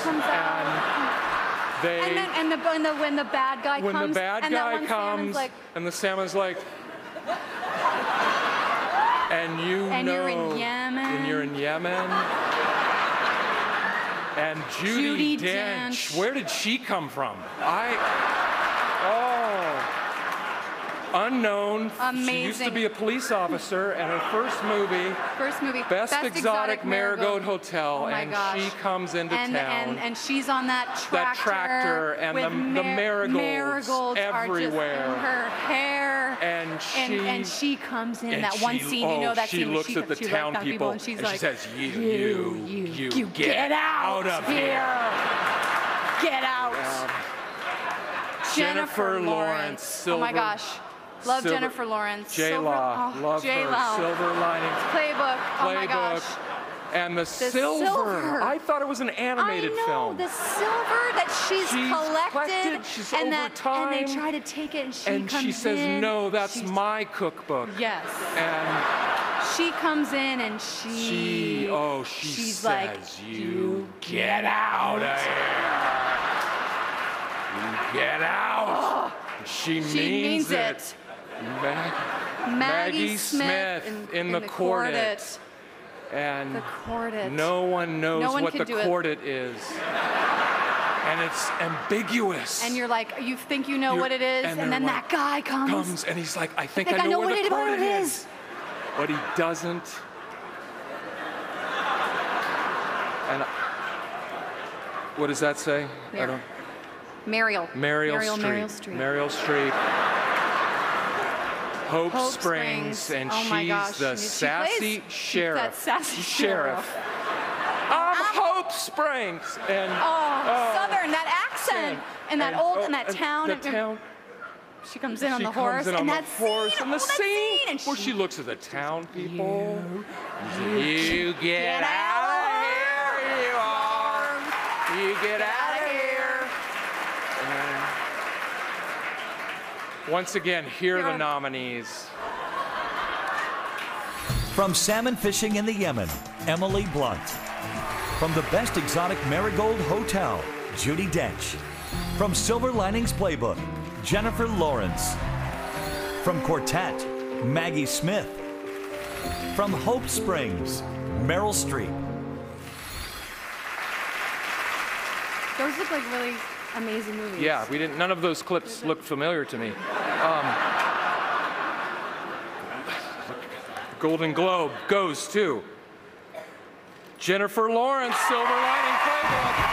when the bad guy comes, when the bad guy comes, like, and the salmon's like, and you're in Yemen. And you're in Yemen. And Judi Dench, where did she come from? Unknown. Amazing. She used to be a police officer, and her first movie, Best Exotic Marigold Hotel, and she comes into town. And she's on that tractor, and with the marigolds everywhere. Are just in her hair. And she comes in that one scene. You know that she scene where looks at the town people, and she's and like, she says, "You get out of here! Get out!" Jennifer Lawrence. Oh my gosh. Love Jennifer Lawrence. J-Law. Love her. Silver Linings. Playbook. Oh my gosh. And the silver. I thought it was an animated film. The silver that she's collected. She's and over time. And they try to take it, and she comes in. And she says, "No, that's my cookbook." Yes. And she comes in, and she says, like, "You get out of here. You get out." She means it. Maggie Smith in the Quartet. And no one knows what the Quartet is. And it's ambiguous. And you're like, you think you know what it is, and then that guy comes. And he's like, I think I know what the Quartet is. But he doesn't. And what does that say? Yeah. I don't. Meryl Streep. Hope Springs, and she's the sassy sheriff. That sassy sheriff. I'm Hope Springs, and Southern, that accent, and that town. The town. She comes in on the horse, and that scene, and the scene where she looks at the town people. You get out of here, you are. You get out of here. Once again, here are the nominees. From Salmon Fishing in the Yemen, Emily Blunt. From the Best Exotic Marigold Hotel, Judi Dench. From Silver Linings Playbook, Jennifer Lawrence. From Quartet, Maggie Smith. From Hope Springs, Meryl Streep. Those look like really amazing movies. Yeah, none of those clips look familiar to me. Golden Globe goes to Jennifer Lawrence, Silver Lining Playbook.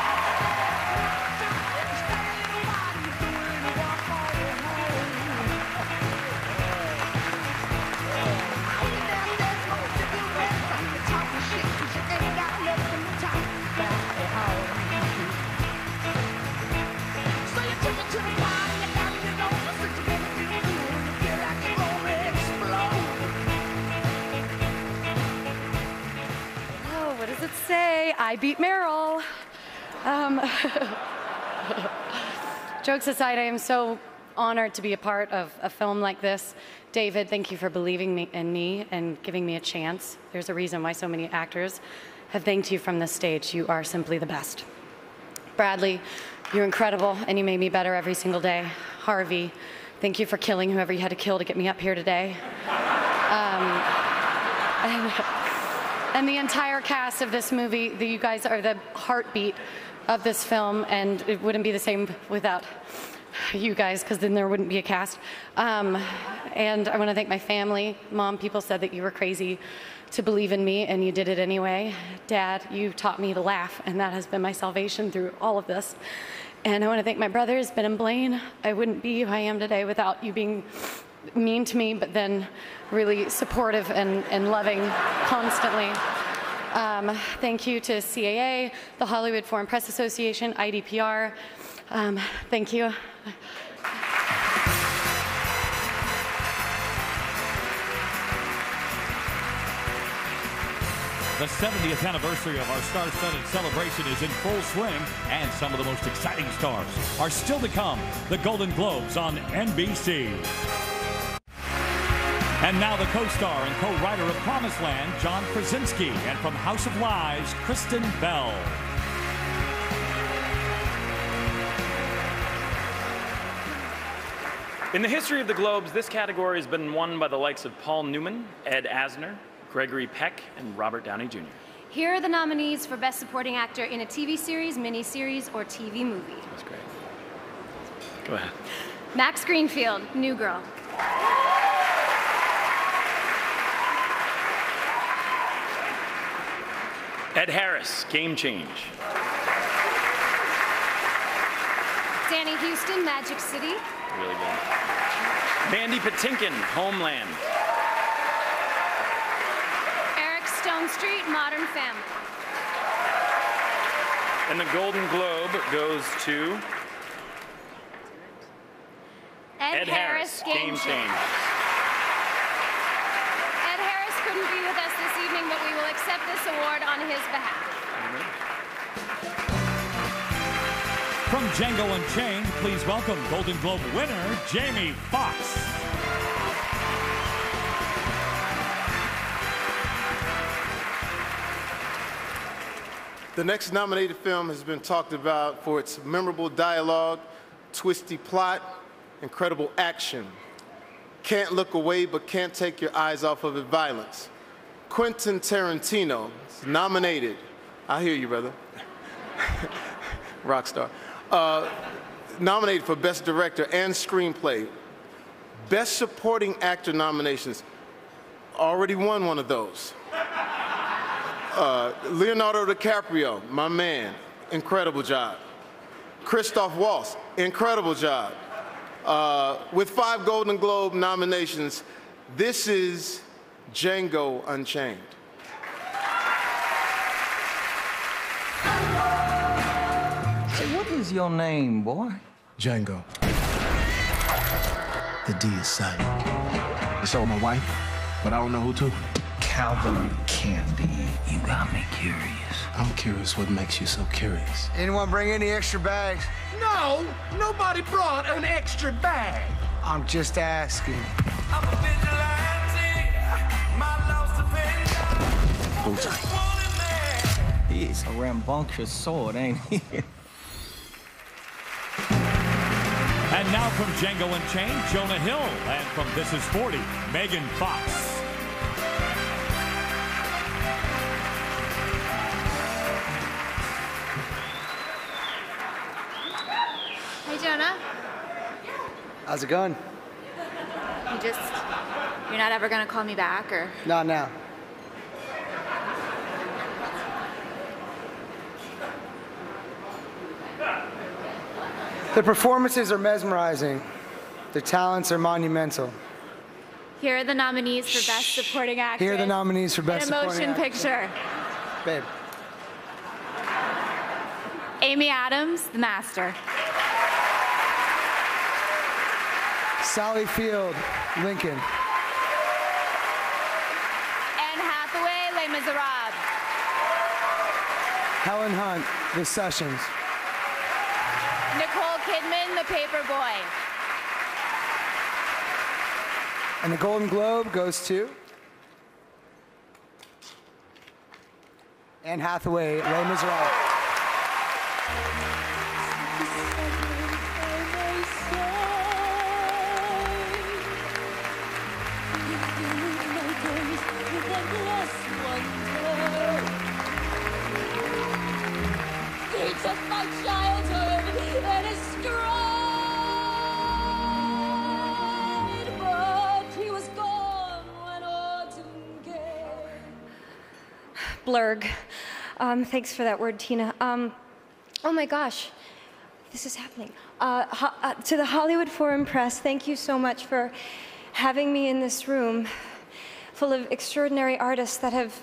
Say I beat Meryl. Jokes aside, I am so honored to be a part of a film like this. David, thank you for believing in me and giving me a chance. There's a reason why so many actors have thanked you from this stage. You are simply the best. Bradley, you're incredible, and you made me better every single day. Harvey, Thank you for killing whoever you had to kill to get me up here today. And the entire cast of this movie, you guys are the heartbeat of this film, and it wouldn't be the same without you guys, because then there wouldn't be a cast. And I want to thank my family. Mom, people said that you were crazy to believe in me, and you did it anyway. Dad, you taught me to laugh, and that has been my salvation through all of this. And I want to thank my brothers, Ben and Blaine. I wouldn't be who I am today without you being mean to me, but then really supportive and loving constantly. Thank you to CAA, the Hollywood Foreign Press Association, IDPR. Thank you. The 70th anniversary of our star-studded celebration is in full swing, and some of the most exciting stars are still to come. The Golden Globes on NBC. And now the co-star and co-writer of Promised Land, John Krasinski, and from House of Lies, Kristen Bell. In the history of the Globes, this category has been won by the likes of Paul Newman, Ed Asner, Gregory Peck, and Robert Downey Jr. Here are the nominees for Best Supporting Actor in a TV series, miniseries, or TV movie. That's great. Go ahead. Max Greenfield, New Girl. Ed Harris, Game Change. Danny Houston, Magic City. Really good. Mandy Patinkin, Homeland. Eric Stonestreet, Modern Family. And the Golden Globe goes to Ed Harris, Game Change. Ed Harris couldn't be with us this evening, but we will accept this award on his behalf. From Django Unchained, please welcome Golden Globe winner, Jamie Foxx. The next nominated film has been talked about for its memorable dialogue, twisty plot, incredible action. Can't look away, but can't take your eyes off of it, violence. Quentin Tarantino is nominated. I hear you, brother. Rock star. Nominated for Best Director and Screenplay. Best Supporting Actor nominations. Already won one of those. Leonardo DiCaprio, my man, incredible job. Christoph Waltz, incredible job. With 5 Golden Globe nominations, this is Django Unchained. Say, what is your name, boy? Django. The D is silent. It's on my wife, but I don't know who to. Calvin Candy, you got me curious. I'm curious what makes you so curious. Anyone bring any extra bags? No, nobody brought an extra bag. I'm just asking. I'm a vigilante, my love's a Bullseye. He is a rambunctious sword, ain't he? And now from Django Unchained, Jonah Hill. And from This Is 40, Megan Fox. Hey, Jonah. How's it going? You're not ever gonna call me back, or? Not now. The performances are mesmerizing. The talents are monumental. Here are the nominees for Best Supporting Actress. Here are the nominees for Best in a Supporting Motion Actress. Picture. Babe. Amy Adams, The Master. Sally Field, Lincoln. Anne Hathaway, Les Miserables. Helen Hunt, The Sessions. Nicole Kidman, The Paperboy. And the Golden Globe goes to Anne Hathaway, Les Miserables. my childhood in his stride, but he was gone when autumn came. Blurg. Thanks for that word, Tina. Oh my gosh, this is happening. To the Hollywood Foreign Press, thank you so much for having me in this room full of extraordinary artists that have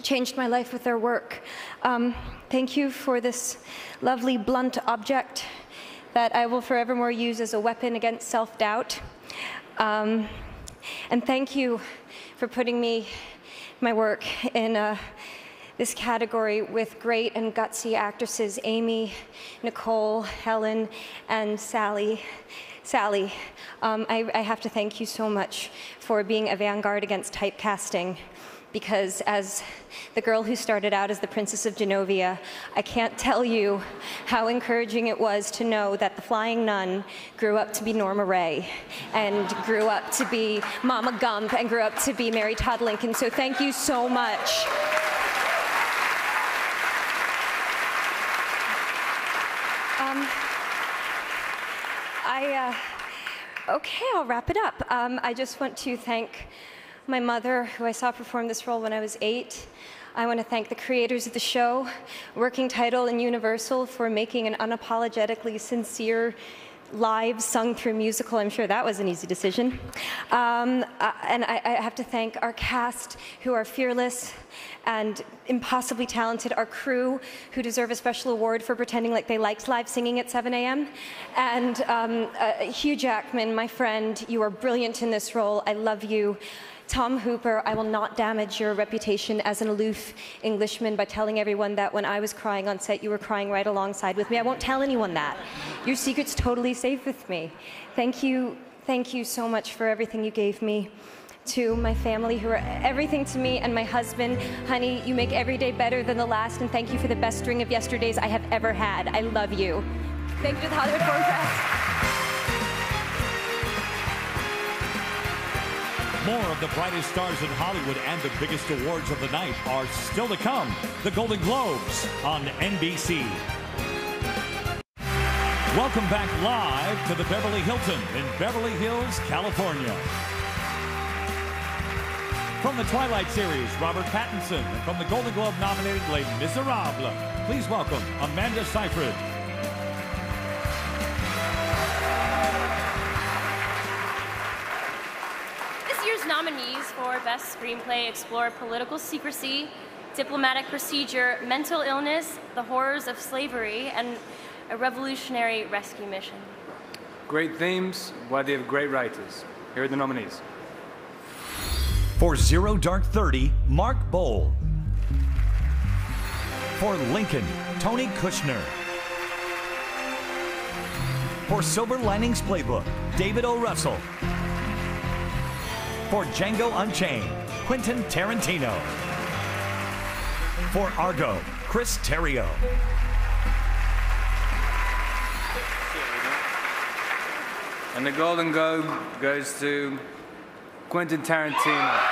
changed my life with their work. Thank you for this lovely blunt object that I will forevermore use as a weapon against self-doubt. And thank you for putting my work in this category with great and gutsy actresses, Amy, Nicole, Helen, and Sally. I have to thank you so much for being a vanguard against typecasting, because as the girl who started out as the Princess of Genovia, I can't tell you how encouraging it was to know that the Flying Nun grew up to be Norma Ray, and grew up to be Mama Gump, and grew up to be Mary Todd Lincoln. So thank you so much. Okay, I'll wrap it up. I just want to thank my mother, who I saw perform this role when I was 8. I want to thank the creators of the show, Working Title and Universal, for making an unapologetically sincere, live, sung-through musical. I'm sure that was an easy decision. And I have to thank our cast, who are fearless and impossibly talented, our crew, who deserve a special award for pretending like they liked live singing at 7 a.m. And Hugh Jackman, my friend, you are brilliant in this role. I love you. Tom Hooper, I will not damage your reputation as an aloof Englishman by telling everyone that when I was crying on set, you were crying right alongside with me. I won't tell anyone that. Your secret's totally safe with me. Thank you so much for everything you gave me. To my family, who are everything to me, and my husband, honey, you make every day better than the last, and thank you for the best string of yesterdays I have ever had. I love you. Thank you to the Hollywood Foreign Press. More of the brightest stars in Hollywood and the biggest awards of the night are still to come. The Golden Globes on NBC. Welcome back live to the Beverly Hilton in Beverly Hills, California. From the Twilight series, Robert Pattinson, and from the Golden Globe nominated Les Miserables, please welcome Amanda Seyfried. This year's nominees for Best Screenplay explore political secrecy, diplomatic procedure, mental illness, the horrors of slavery, and a revolutionary rescue mission. Great themes, why they have great writers. Here are the nominees. For Zero Dark 30, Mark Bowl. For Lincoln, Tony Kushner. For Silver Linings Playbook, David O. Russell. For Django Unchained, Quentin Tarantino. For Argo, Chris Terrio. And the Golden Globe goes to Quentin Tarantino.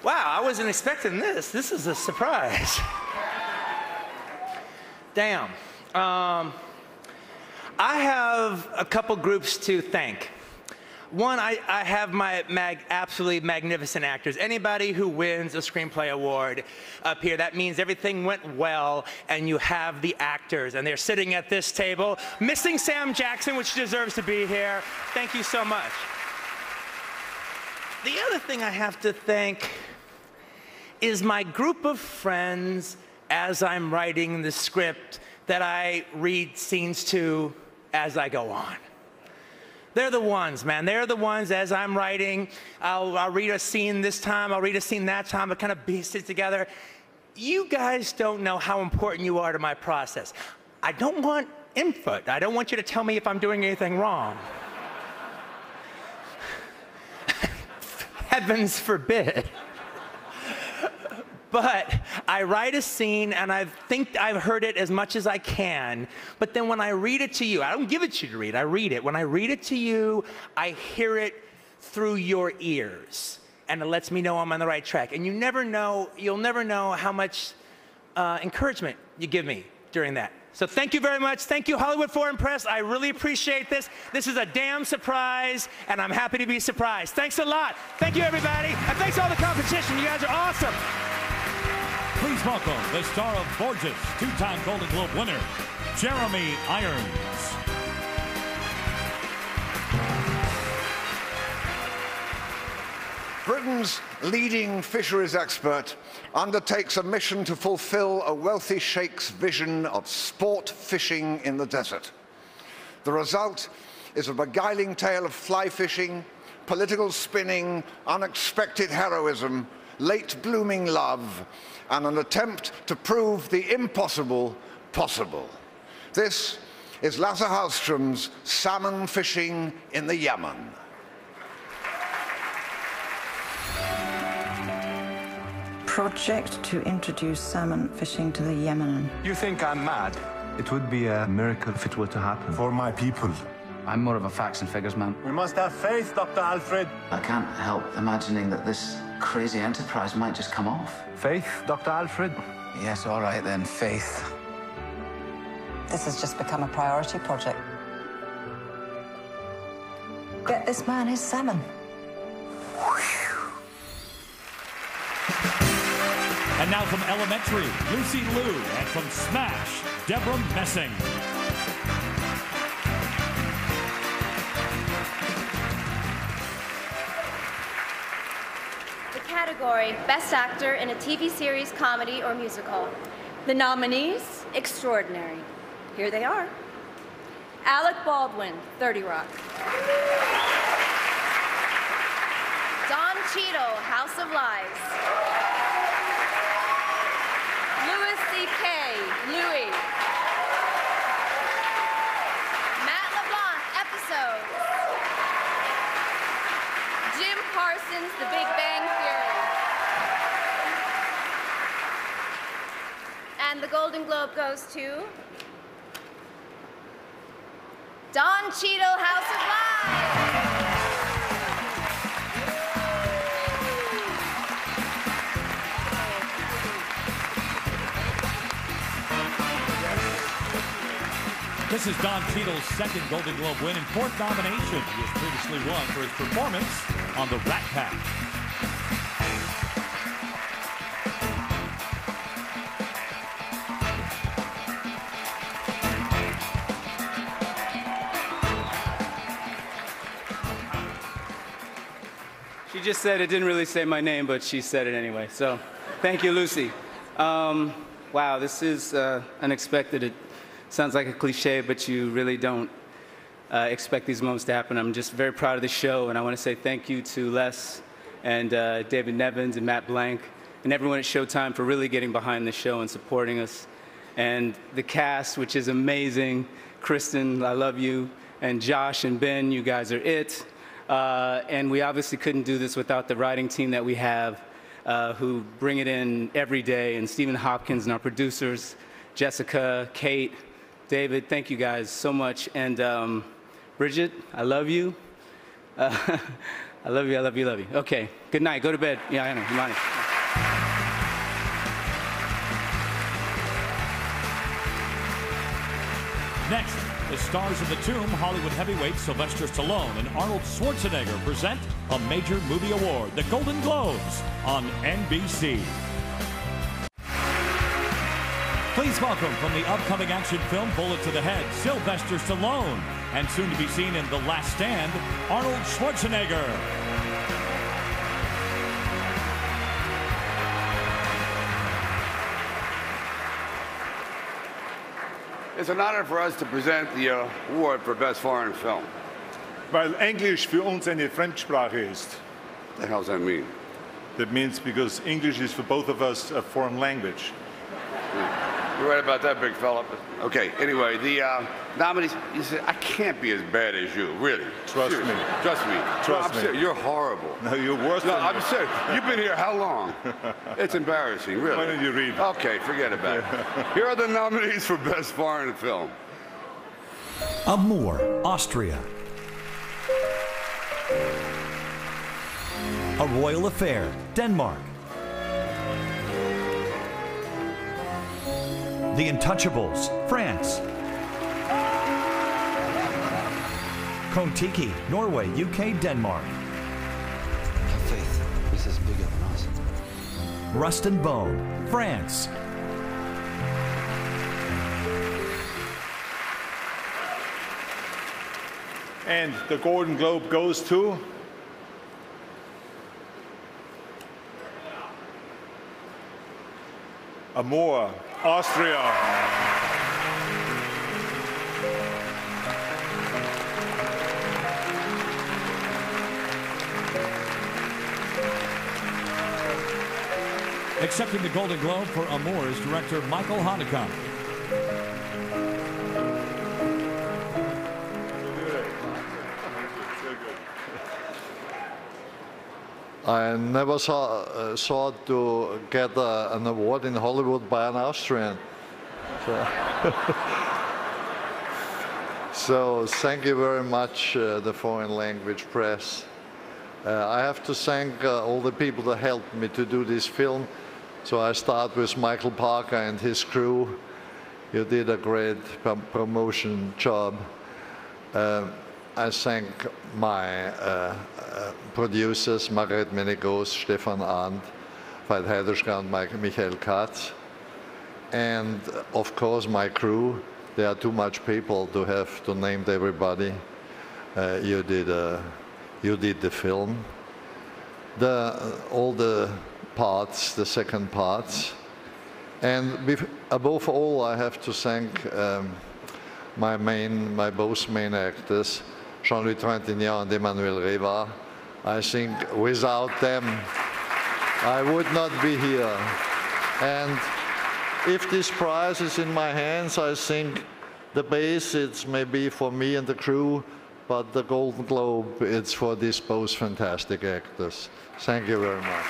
Wow, I wasn't expecting this. This is a surprise. Damn. I have a couple groups to thank. One, I have my absolutely magnificent actors. Anybody who wins a screenplay award up here, that means everything went well, and you have the actors, and they're sitting at this table, missing Sam Jackson, which deserves to be here. Thank you so much. The other thing I have to thank is my group of friends as I'm writing the script that I read scenes to as I go on. They're the ones, man. They're the ones as I'm writing. I'll read a scene this time, I'll read a scene that time, but kind of piece it together. You guys don't know how important you are to my process. I don't want input. I don't want you to tell me if I'm doing anything wrong. Heavens forbid. But I write a scene, and I think I've heard it as much as I can. But then when I read it to you, I don't give it to you to read, I read it. When I read it to you, I hear it through your ears. And it lets me know I'm on the right track. And you'll never know how much encouragement you give me during that. So thank you very much. Thank you, Hollywood Foreign Press. I really appreciate this. This is a damn surprise, and I'm happy to be surprised. Thanks a lot. Thank you, everybody. And thanks to all the competition. You guys are awesome. Please welcome the star of Borges, two-time Golden Globe winner, Jeremy Irons. Britain's leading fisheries expert undertakes a mission to fulfill a wealthy sheik's vision of sport fishing in the desert. The result is a beguiling tale of fly fishing, political spinning, unexpected heroism, late blooming love, and an attempt to prove the impossible possible. This is Lasse Hallström's Salmon Fishing in the Yemen. Project to introduce salmon fishing to the Yemen. You think I'm mad? It would be a miracle if it were to happen. For my people. I'm more of a facts and figures man. We must have faith, Dr. Alfred. I can't help imagining that this crazy enterprise might just come off. Faith, Dr. Alfred? Yes, all right then, faith. This has just become a priority project. Get this man his salmon. And now from Elementary, Lucy Liu, and from Smash, Deborah Messing. The category, Best Actor in a TV Series, Comedy, or Musical. The nominees, extraordinary. Here they are. Alec Baldwin, 30 Rock. Don Cheadle, House of Lies. Louis C.K., Louis. Matt LeBlanc, Episodes. Jim Parsons, The Big Bang Theory. And the Golden Globe goes to Don Cheadle, House of Lies. This is Don Cheadle's second Golden Globe win and fourth nomination. He has previously won for his performance on The Rat Pack. She just said it didn't really say my name, but she said it anyway. So thank you, Lucy. Wow, this is unexpected. It sounds like a cliche, but you really don't expect these moments to happen. I'm just very proud of the show, and I want to say thank you to Les and David Nevins and Matt Blank and everyone at Showtime for really getting behind the show and supporting us. And the cast, which is amazing. Kristen, I love you. And Josh and Ben, you guys are it. And we obviously couldn't do this without the writing team that we have, who bring it in every day, and Stephen Hopkins and our producers, Jessica, Kate, David, thank you guys so much. And Bridget, I love you. I love you, I love you, love you. Okay, good night, go to bed. Yeah, I know, Imani. Next, the stars of The Tomb, Hollywood heavyweights Sylvester Stallone and Arnold Schwarzenegger present a major movie award, the Golden Globes, on NBC. Please welcome from the upcoming action film Bullet to the Head, Sylvester Stallone, and soon to be seen in The Last Stand, Arnold Schwarzenegger. It's an honor for us to present the award for Best Foreign Film. Weil Englisch für uns eine Fremdsprache ist. What the hell does that mean? That means because English is for both of us a foreign language. You're right about that, big fella. Okay, anyway, the nominees, you said, I can't be as bad as you, really. Trust Seriously. me. Trust me. Trust me. Serious. You're horrible. No, you're worse No, than I'm serious. You've been here how long? It's embarrassing, really. Why don't you read? Okay, forget about it. Here are the nominees for Best Foreign Film. Amour, Austria. A Royal Affair, Denmark. The Untouchables, France. Kon-Tiki, Norway, UK, Denmark. Have faith. This is bigger than us. Rust and Bone, France. And the Golden Globe goes to Amour, Austria. Accepting the Golden Globe for Amour is director Michael Haneke. I never thought to get an award in Hollywood by an Austrian. So thank you very much, the Foreign Language Press. I have to thank all the people that helped me to do this film. So I start with Michael Parker and his crew. You did a great promotion job. I thank my producers, Margaret Menegos, Stefan Arndt, Veit Heiderschka and Michael Katz. And of course my crew. There are too much people to have to name everybody. You did the film. All the parts, the second parts. And above all, I have to thank my both main actors, Jean-Louis Trintignant and Emmanuel Reva. I think without them, I would not be here. And if this prize is in my hands, I think the base, it's maybe for me and the crew, but the Golden Globe, it's for these both fantastic actors. Thank you very much.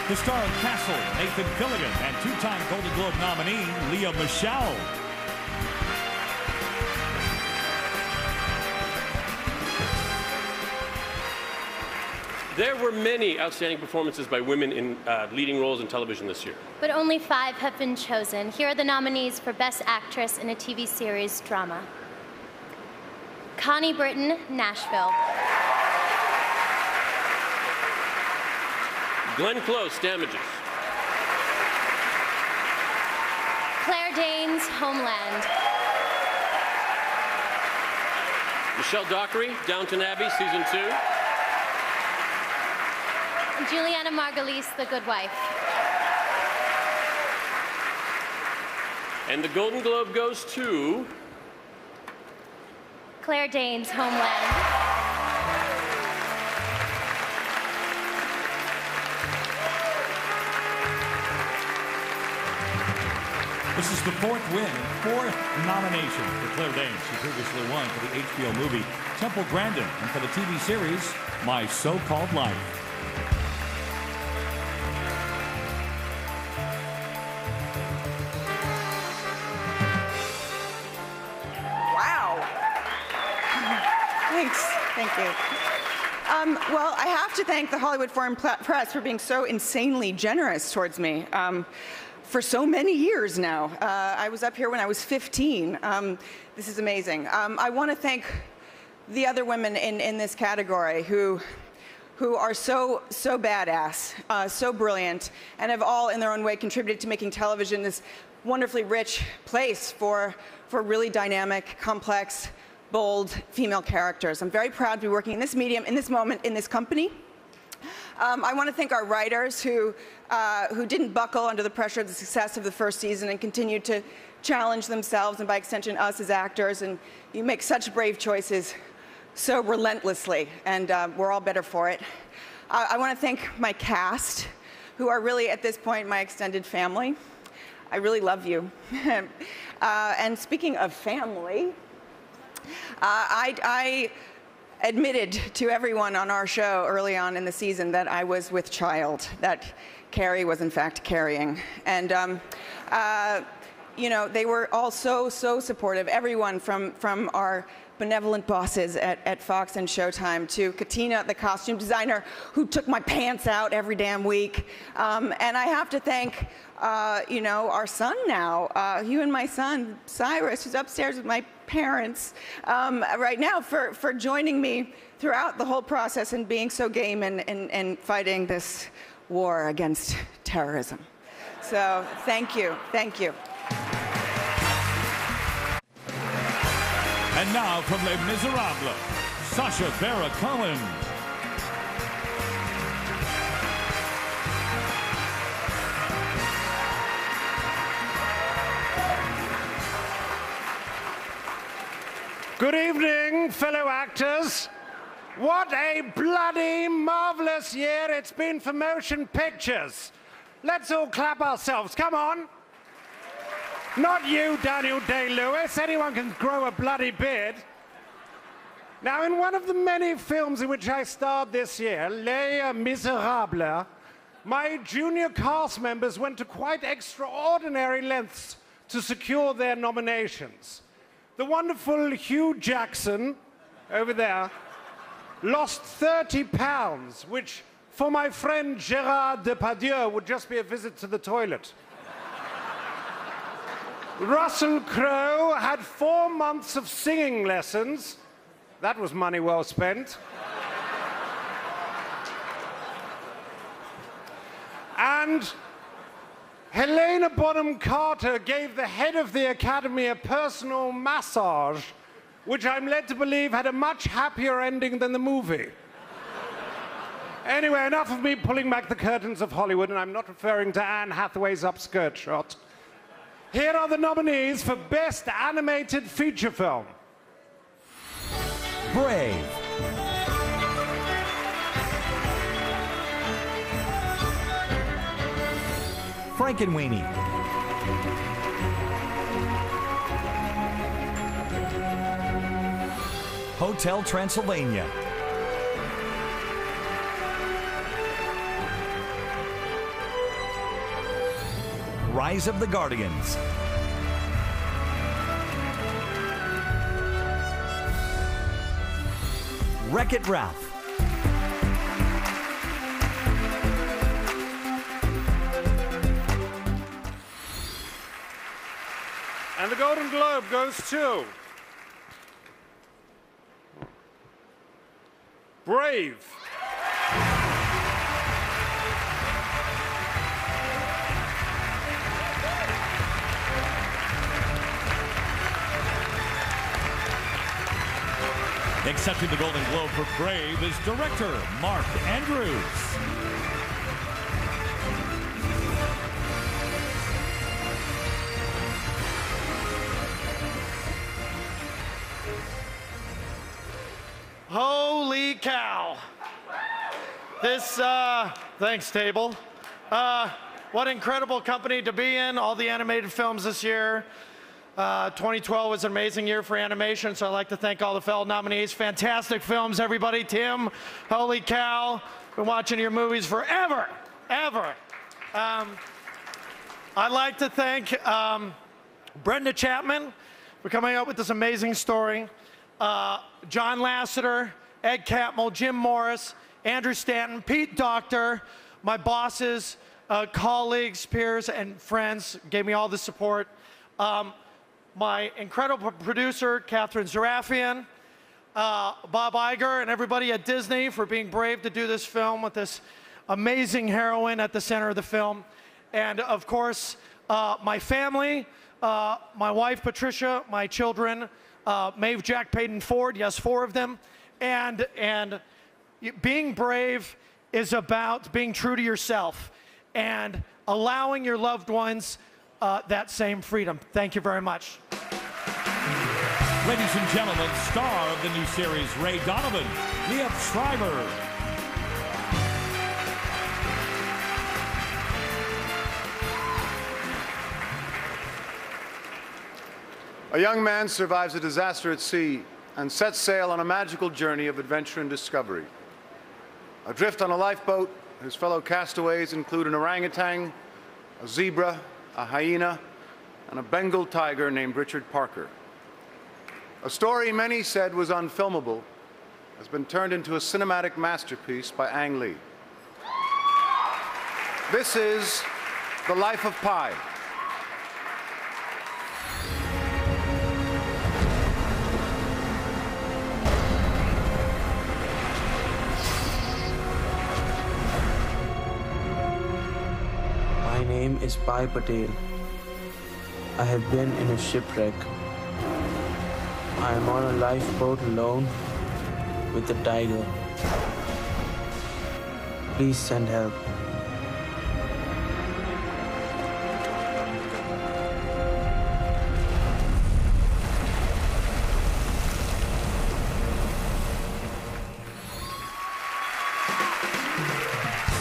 The star of Castle, Nathan Fillion, and two-time Golden Globe nominee, Leah Michelle. There were many outstanding performances by women in leading roles in television this year. But only 5 have been chosen. Here are the nominees for Best Actress in a TV Series Drama. Connie Britton, Nashville. Glenn Close, Damages. Claire Danes, Homeland. Michelle Dockery, Downton Abbey, Season 2. Juliana Margulies, The Good Wife. And the Golden Globe goes to Claire Danes, Homeland. This is the 4th nomination for Claire Danes. She previously won for the HBO movie Temple Grandin and for the TV series My So-Called Life. Wow. Thanks. Thank you. Well, I have to thank the Hollywood Foreign Press for being so insanely generous towards me. For so many years now. I was up here when I was 15. This is amazing. I want to thank the other women in this category who are so badass, so brilliant, and have all in their own way contributed to making television this wonderfully rich place for really dynamic, complex, bold female characters. I'm very proud to be working in this medium, in this moment, in this company. I want to thank our writers who didn't buckle under the pressure of the success of the first season and continued to challenge themselves and by extension us as actors. And you make such brave choices so relentlessly, and we're all better for it. I want to thank my cast, who are really at this point my extended family. I really love you. And speaking of family, I admitted to everyone on our show early on in the season that I was with child, that Carrie was in fact carrying. And you know, they were all so supportive. Everyone from our benevolent bosses at Fox and Showtime to Katina, the costume designer, who took my pants out every damn week. And I have to thank, you know, our son now, you and my son, Cyrus, who's upstairs with my parents right now, for joining me throughout the whole process and being so game and fighting this war against terrorism. So thank you, thank you. And now from Les Miserables, Sacha Baron Cohen. Good evening, fellow actors. What a bloody marvelous year it's been for motion pictures. Let's all clap ourselves, come on. Not you, Daniel Day-Lewis. Anyone can grow a bloody beard. Now, in one of the many films in which I starred this year, Les Miserables, my junior cast members went to quite extraordinary lengths to secure their nominations. The wonderful Hugh Jackson, over there, lost 30 pounds, which, for my friend Gérard Depardieu, would just be a visit to the toilet. Russell Crowe had 4 months of singing lessons. That was money well spent. And Helena Bonham Carter gave the head of the Academy a personal massage, which I'm led to believe had a much happier ending than the movie. Anyway, enough of me pulling back the curtains of Hollywood, and I'm not referring to Anne Hathaway's upskirt shot. Here are the nominees for Best Animated Feature Film. Brave. Frankenweenie. Hotel Transylvania. Rise of the Guardians. Wreck-It Ralph. And the Golden Globe goes to Brave. Accepting the Golden Globe for Brave is director Mark Andrews. Holy cow. This, thanks, table. What incredible company to be in, all the animated films this year. 2012 was an amazing year for animation, so I'd like to thank all the fellow nominees. Fantastic films, everybody. Tim, holy cow. Been watching your movies forever, ever. I'd like to thank Brenda Chapman for coming up with this amazing story. John Lasseter, Ed Catmull, Jim Morris, Andrew Stanton, Pete Docter, my bosses, colleagues, peers, and friends gave me all the support. My incredible producer, Catherine Zarafian, Bob Iger, and everybody at Disney for being brave to do this film with this amazing heroine at the center of the film. And of course, my family, my wife, Patricia, my children, Maeve, Jack, Peyton, Ford, yes, 4 of them. And being brave is about being true to yourself and allowing your loved ones that same freedom. Thank you very much. Ladies and gentlemen, star of the new series, Ray Donovan, Liev Schreiber. A young man survives a disaster at sea and sets sail on a magical journey of adventure and discovery. Adrift on a lifeboat, his fellow castaways include an orangutan, a zebra, a hyena, and a Bengal tiger named Richard Parker. A story many said was unfilmable has been turned into a cinematic masterpiece by Ang Lee. This is The Life of Pi. My name is Pai Patel. I have been in a shipwreck. I am on a lifeboat alone with a tiger. Please send help.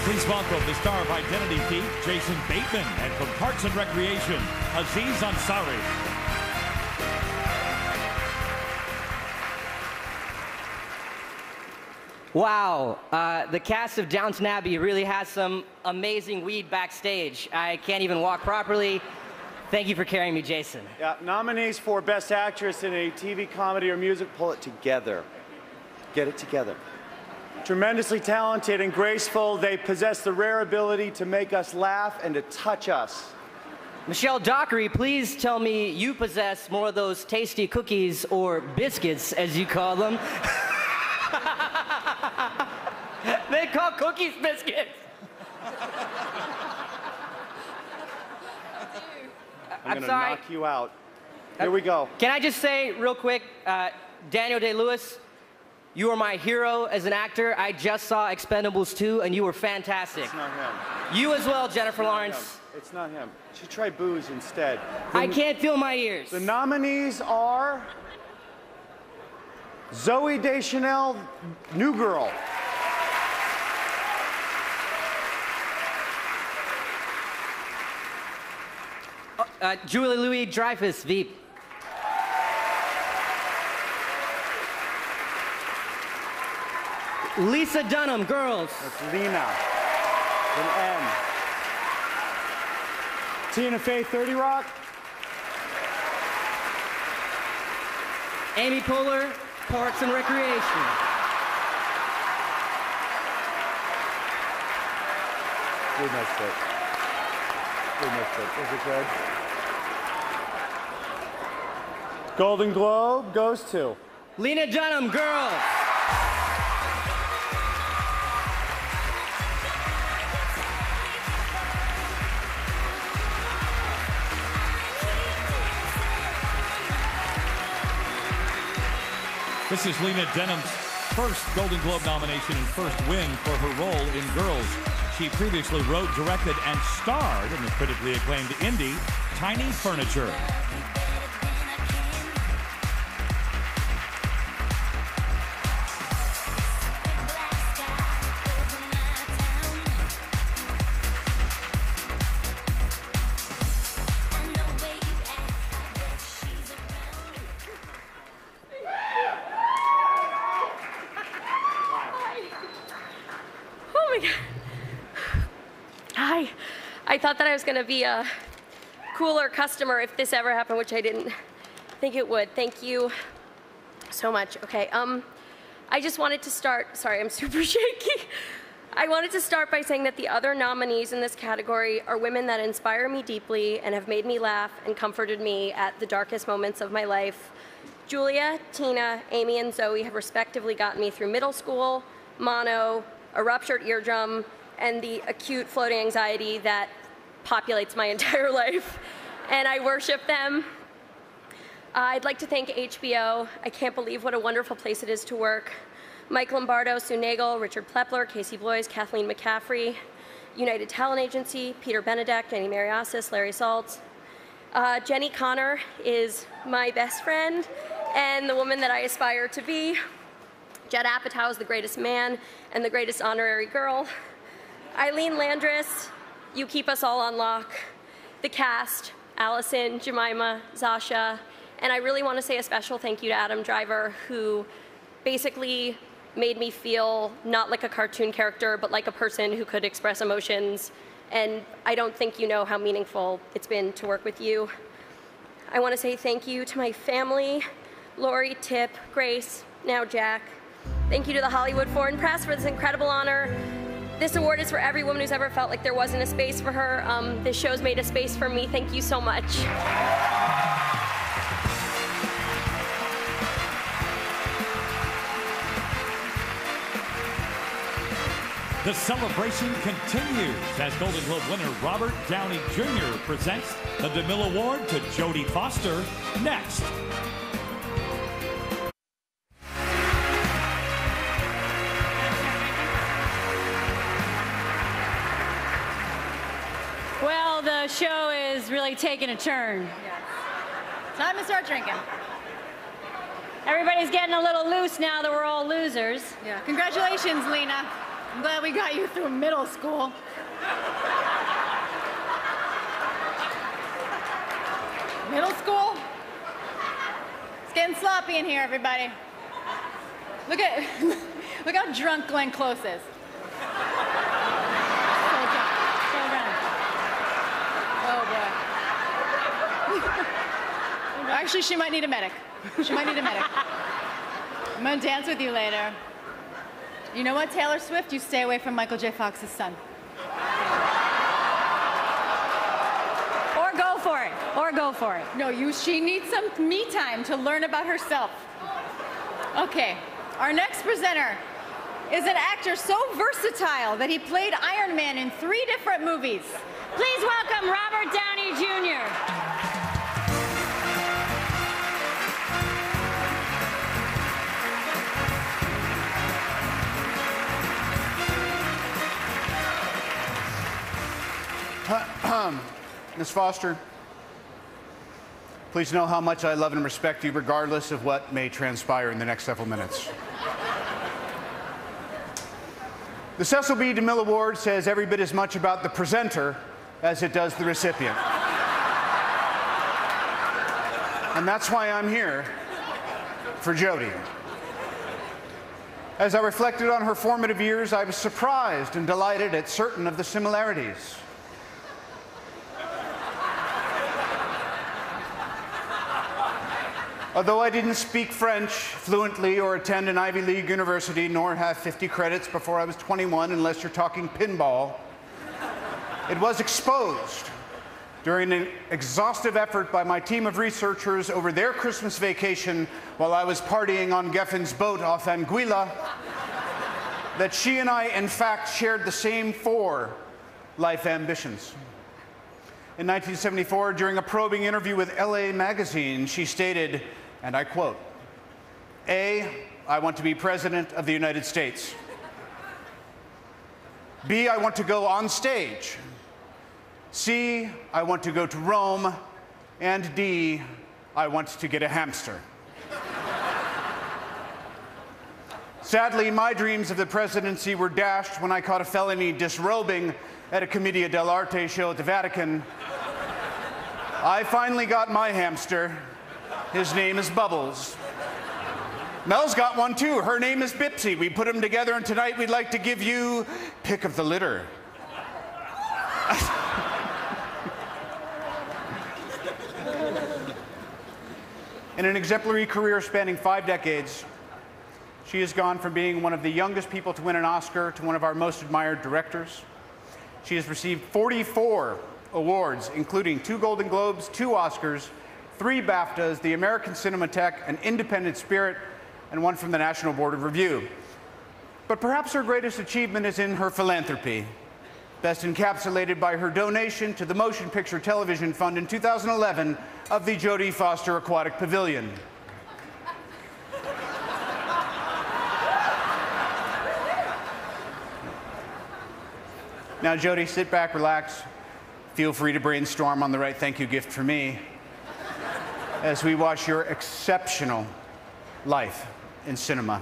Please welcome the star of Identity Thief, Jason Bateman, and from Parks and Recreation, Aziz Ansari. Wow, the cast of Downton Abbey really has some amazing weed backstage. I can't even walk properly. Thank you for carrying me, Jason. Yeah, nominees for Best Actress in a TV, comedy, or music, pull it together. Get it together. Tremendously talented and graceful, they possess the rare ability to make us laugh and to touch us. Michelle Dockery, please tell me you possess more of those tasty cookies or biscuits, as you call them. They call cookies biscuits. I'm gonna knock you out. Here we go. Can I just say real quick, Daniel Day-Lewis, you are my hero as an actor. I just saw Expendables 2, and you were fantastic. It's not him. You as well, Jennifer Lawrence. It's not him. You should try booze instead. I can't feel my ears. The nominees are Zoe Deschanel, New Girl. Julie Louis-Dreyfus, Veep. Lisa Dunham, Girls. That's Lena. An M. Tina Fey, 30 Rock. Amy Poehler, Parks and Recreation. We missed it. We missed it. Was it good? Golden Globe goes to Lena Dunham, Girls. This is Lena Dunham's first Golden Globe nomination and first win for her role in Girls. She previously wrote, directed, and starred in the critically acclaimed indie Tiny Furniture. Hi. I thought that I was going to be a cooler customer if this ever happened, which I didn't think it would. Thank you so much. Okay, I just wanted to start, sorry, I'm super shaky. I wanted to start by saying that the other nominees in this category are women that inspire me deeply and have made me laugh and comforted me at the darkest moments of my life. Julia, Tina, Amy, and Zoe have respectively gotten me through middle school, mono, a ruptured eardrum, and the acute floating anxiety that populates my entire life. And I worship them. I'd like to thank HBO. I can't believe what a wonderful place it is to work. Mike Lombardo, Sue Nagel, Richard Plepler, Casey Bloys, Kathleen McCaffrey, United Talent Agency, Peter Benedict, Jenny Mariasis, Larry Saltz. Jenny Connor is my best friend and the woman that I aspire to be. Judd Apatow is the greatest man and the greatest honorary girl. Eileen Landris, you keep us all on lock. The cast, Allison, Jemima, Zasha, And I really want to say a special thank you to Adam Driver, who basically made me feel not like a cartoon character, but like a person who could express emotions. And I don't think you know how meaningful it's been to work with you. I want to say thank you to my family, Lori, Tip, Grace, now Jack. Thank you to the Hollywood Foreign Press for this incredible honor. This award is for every woman who's ever felt like there wasn't a space for her. This show's made a space for me. Thank you so much. The celebration continues as Golden Globe winner Robert Downey Jr. presents the DeMille Award to Jodie Foster next. Well, the show is really taking a turn. Yes. Time to start drinking. Everybody's getting a little loose now that we're all losers. Yeah. Congratulations, Lena. I'm glad we got you through middle school. Middle school? It's getting sloppy in here, everybody. Look how drunk Glenn Close is. So drunk. Oh boy. Actually, she might need a medic. She might need a medic. I'm gonna dance with you later. You know what, Taylor Swift? You stay away from Michael J. Fox's son. Or go for it. Or go for it. No, she needs some me time to learn about herself. Okay, our next presenter is an actor so versatile that he played Iron Man in 3 different movies. Please welcome Robert Downey Jr. Ms. Foster, please know how much I love and respect you regardless of what may transpire in the next several minutes. The Cecil B. DeMille Award says every bit as much about the presenter as it does the recipient. And that's why I'm here for Jodie. As I reflected on her formative years, I was surprised and delighted at certain of the similarities. Although I didn't speak French fluently or attend an Ivy League university, nor have 50 credits before I was 21, unless you're talking pinball, it was exposed during an exhaustive effort by my team of researchers over their Christmas vacation while I was partying on Geffen's boat off Anguilla, that she and I, in fact, shared the same 4 life ambitions. In 1974, during a probing interview with LA Magazine, she stated, and I quote, A, I want to be President of the United States. B, I want to go on stage. C, I want to go to Rome. And D, I want to get a hamster. Sadly, my dreams of the presidency were dashed when I caught a felony disrobing at a Commedia dell'arte show at the Vatican. I finally got my hamster. His name is Bubbles. Mel's got one too. Her name is Bipsy. We put them together, and tonight we'd like to give you pick of the litter. In an exemplary career spanning 5 decades, she has gone from being one of the youngest people to win an Oscar to one of our most admired directors. She has received 44 awards, including 2 Golden Globes, 2 Oscars, 3 BAFTAs, the American Cinematheque, an Independent Spirit, and 1 from the National Board of Review. But perhaps her greatest achievement is in her philanthropy, best encapsulated by her donation to the Motion Picture Television Fund in 2011 of the Jodie Foster Aquatic Pavilion. Now, Jodie, sit back, relax. Feel free to brainstorm on the right thank you gift for me as we watch your exceptional life in cinema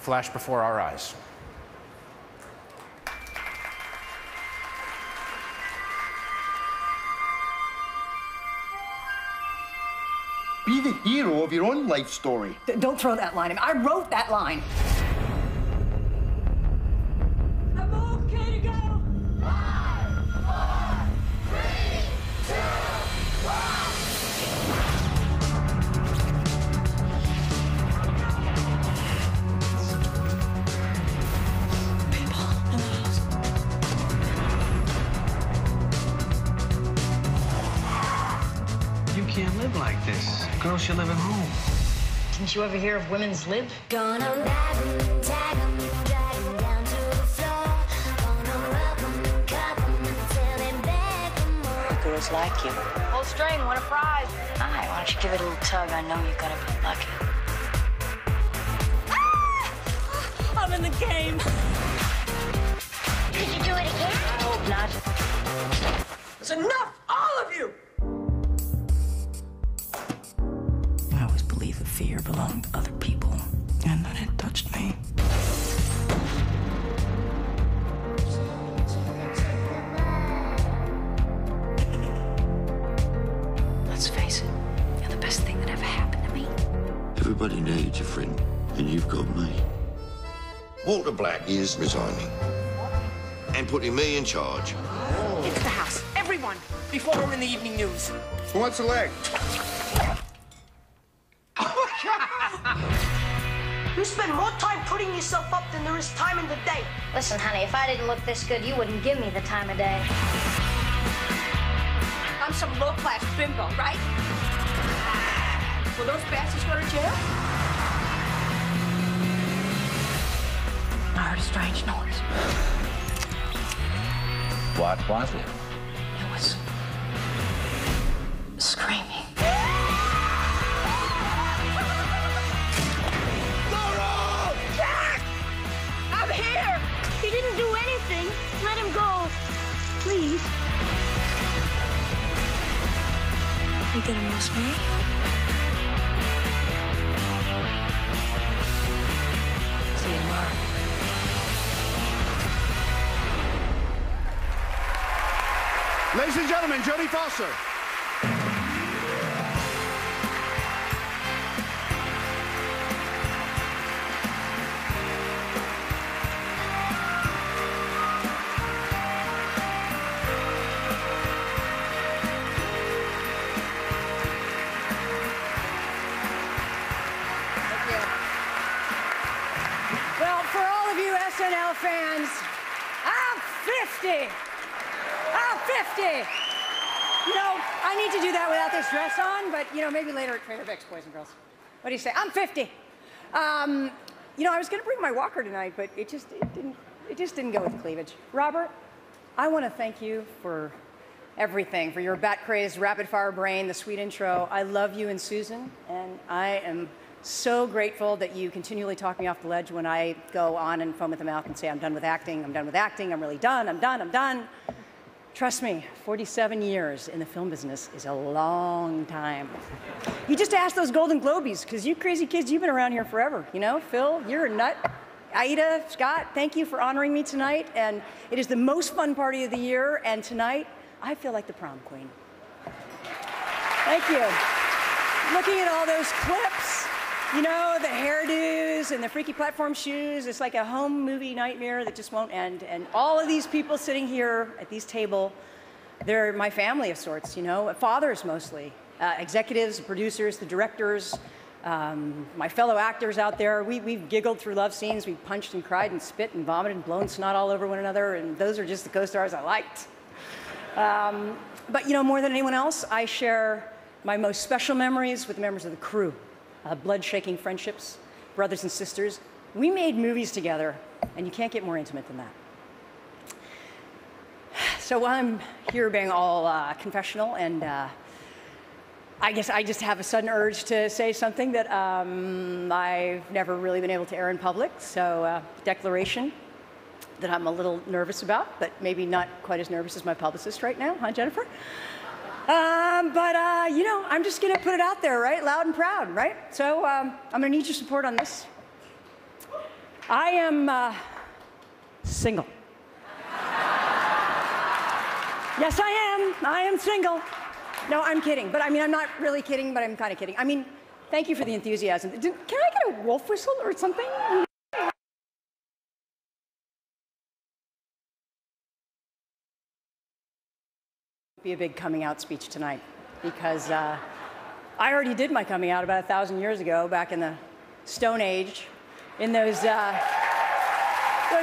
flash before our eyes. Pide. hero of your own life story. Don't throw that line at me. I wrote that line. I'm okay to go. 5, 4, 3, 2, 1. You can't live like this. Girls should live at home. Didn't you ever hear of women's lib? Gonna rag 'em, tag 'em, drag 'em down to the floor. Gonna rub 'em and cup 'em until they beg for more. Girls like you. Full string, want a prize? Hi, why don't you give it a little tug? I know you're gonna be lucky. Ah! I'm in the game. Could you do it again? I hope not. It's enough, all of you! I always believed that fear belonged to other people, and then it touched me. Let's face it, you're the best thing that ever happened to me. Everybody needs a friend, and you've got me. Walter Black is resigning and putting me in charge. Into the house, everyone, before we're in the evening news. Who wants a leg? You spend more time putting yourself up than there is time in the day. Listen, honey, if I didn't look this good, you wouldn't give me the time of day. I'm some low-class bimbo, right? Will those bastards go to jail? I heard a strange noise. What was it? It was screaming. Jack! I'm here! He didn't do anything. Let him go. Please. You gonna miss me? See you tomorrow. Ladies and gentlemen, Jodie Foster. Well, for all of you SNL fans, I'm 50. I'm 50. You know, I need to do that without this dress on, but, you know, maybe later at Trader Vic's, boys and girls. What do you say? I'm 50. You know, I was going to bring my walker tonight, but it just didn't go with the cleavage. Robert, I want to thank you for everything, for your bat-crazed, rapid-fire brain, the sweet intro. I love you and Susan, and I am so grateful that you continually talk me off the ledge when I go on and foam at the mouth and say, I'm done with acting, I'm really done, I'm done. Trust me, 47 years in the film business is a long time. You just ask those Golden Globies, because you crazy kids, you've been around here forever. You know, Phil, you're a nut. Aida, Scott, thank you for honoring me tonight, and it is the most fun party of the year, and tonight, I feel like the prom queen. Thank you. Looking at all those clips, you know, the hairdos and the freaky platform shoes, it's like a home movie nightmare that just won't end. And all of these people sitting here at this table, they're my family of sorts, you know, fathers mostly, executives, producers, the directors, my fellow actors out there. We've giggled through love scenes, we've punched and cried and spit and vomited and blown snot all over one another, and those are just the co-stars I liked. But, you know, more than anyone else, I share my most special memories with the members of the crew. Blood-shaking friendships, brothers and sisters. We made movies together, and you can't get more intimate than that. So while I'm here being all confessional, and I guess I just have a sudden urge to say something that I've never really been able to air in public, so declaration that I'm a little nervous about, but maybe not quite as nervous as my publicist right now, huh, Jennifer? You know, I'm just gonna put it out there, right? Loud and proud, right? So I'm gonna need your support on this. I am single. Yes, I am single. No, I'm kidding, but I mean, I'm not really kidding, but I'm kind of kidding. I mean, Thank you for the enthusiasm. Can I get a wolf whistle or something? Be a big coming out speech tonight because I already did my coming out about 1,000 years ago, back in the Stone Age, in those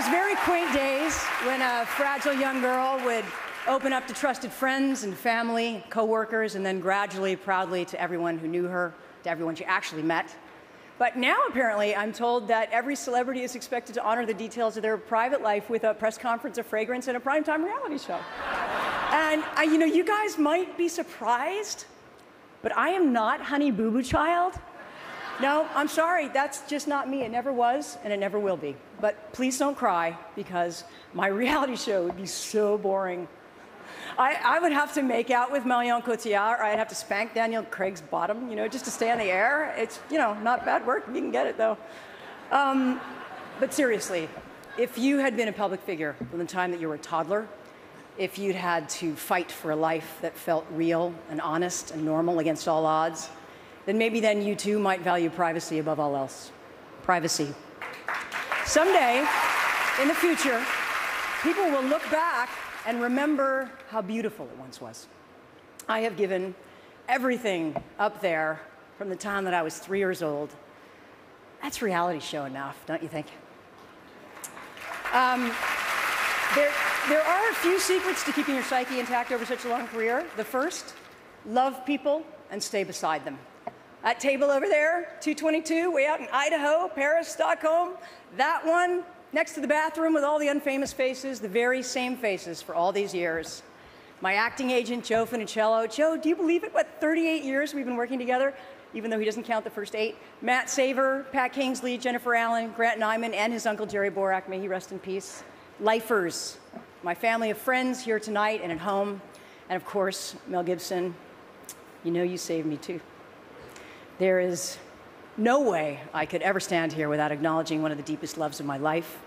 very quaint days when a fragile young girl would open up to trusted friends and family, co-workers, and then gradually, proudly to everyone who knew her, to everyone she actually met. But now, apparently, I'm told that every celebrity is expected to honor the details of their private life with a press conference, a fragrance, and a primetime reality show. And, you know, you guys might be surprised, but I am not Honey Boo Boo Child. No, I'm sorry, that's just not me. It never was, and it never will be. But please don't cry, because my reality show would be so boring. I would have to make out with Marion Cotillard, or I'd have to spank Daniel Craig's bottom, you know, just to stay on the air. It's, you know, not bad work. You can get it, though. But seriously, if you had been a public figure from the time that you were a toddler, if you'd had to fight for a life that felt real and honest and normal against all odds, then maybe then you too might value privacy above all else. Privacy. Someday, in the future, people will look back and remember how beautiful it once was. I have given everything up there from the time that I was 3 years old. That's reality show enough, don't you think? There are a few secrets to keeping your psyche intact over such a long career. The first, love people and stay beside them. That table over there, 222, way out in Idaho, Paris, Stockholm, that one, next to the bathroom with all the unfamous faces, the very same faces for all these years. My acting agent, Joe Funicello. Joe, do you believe it? What, 38 years we've been working together, even though he doesn't count the first 8. Matt Saver, Pat Kingsley, Jennifer Allen, Grant Nyman, and his uncle Jerry Borak, may he rest in peace. Lifers, my family of friends here tonight and at home. And of course, Mel Gibson, you know you saved me too. There is no way I could ever stand here without acknowledging one of the deepest loves of my life,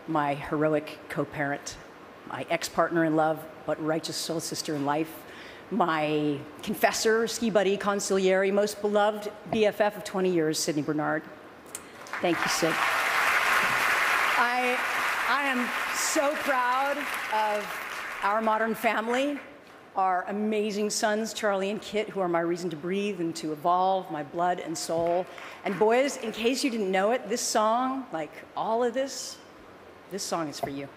my heroic co-parent, my ex-partner in love, but righteous soul sister in life, my confessor, ski buddy, consigliere, most beloved BFF of 20 years, Sidney Bernard. Thank you, Sid. I am so proud of our modern family, our amazing sons, Charlie and Kit, who are my reason to breathe and to evolve, my blood and soul. And boys, in case you didn't know it, this song, like all of this song is for you.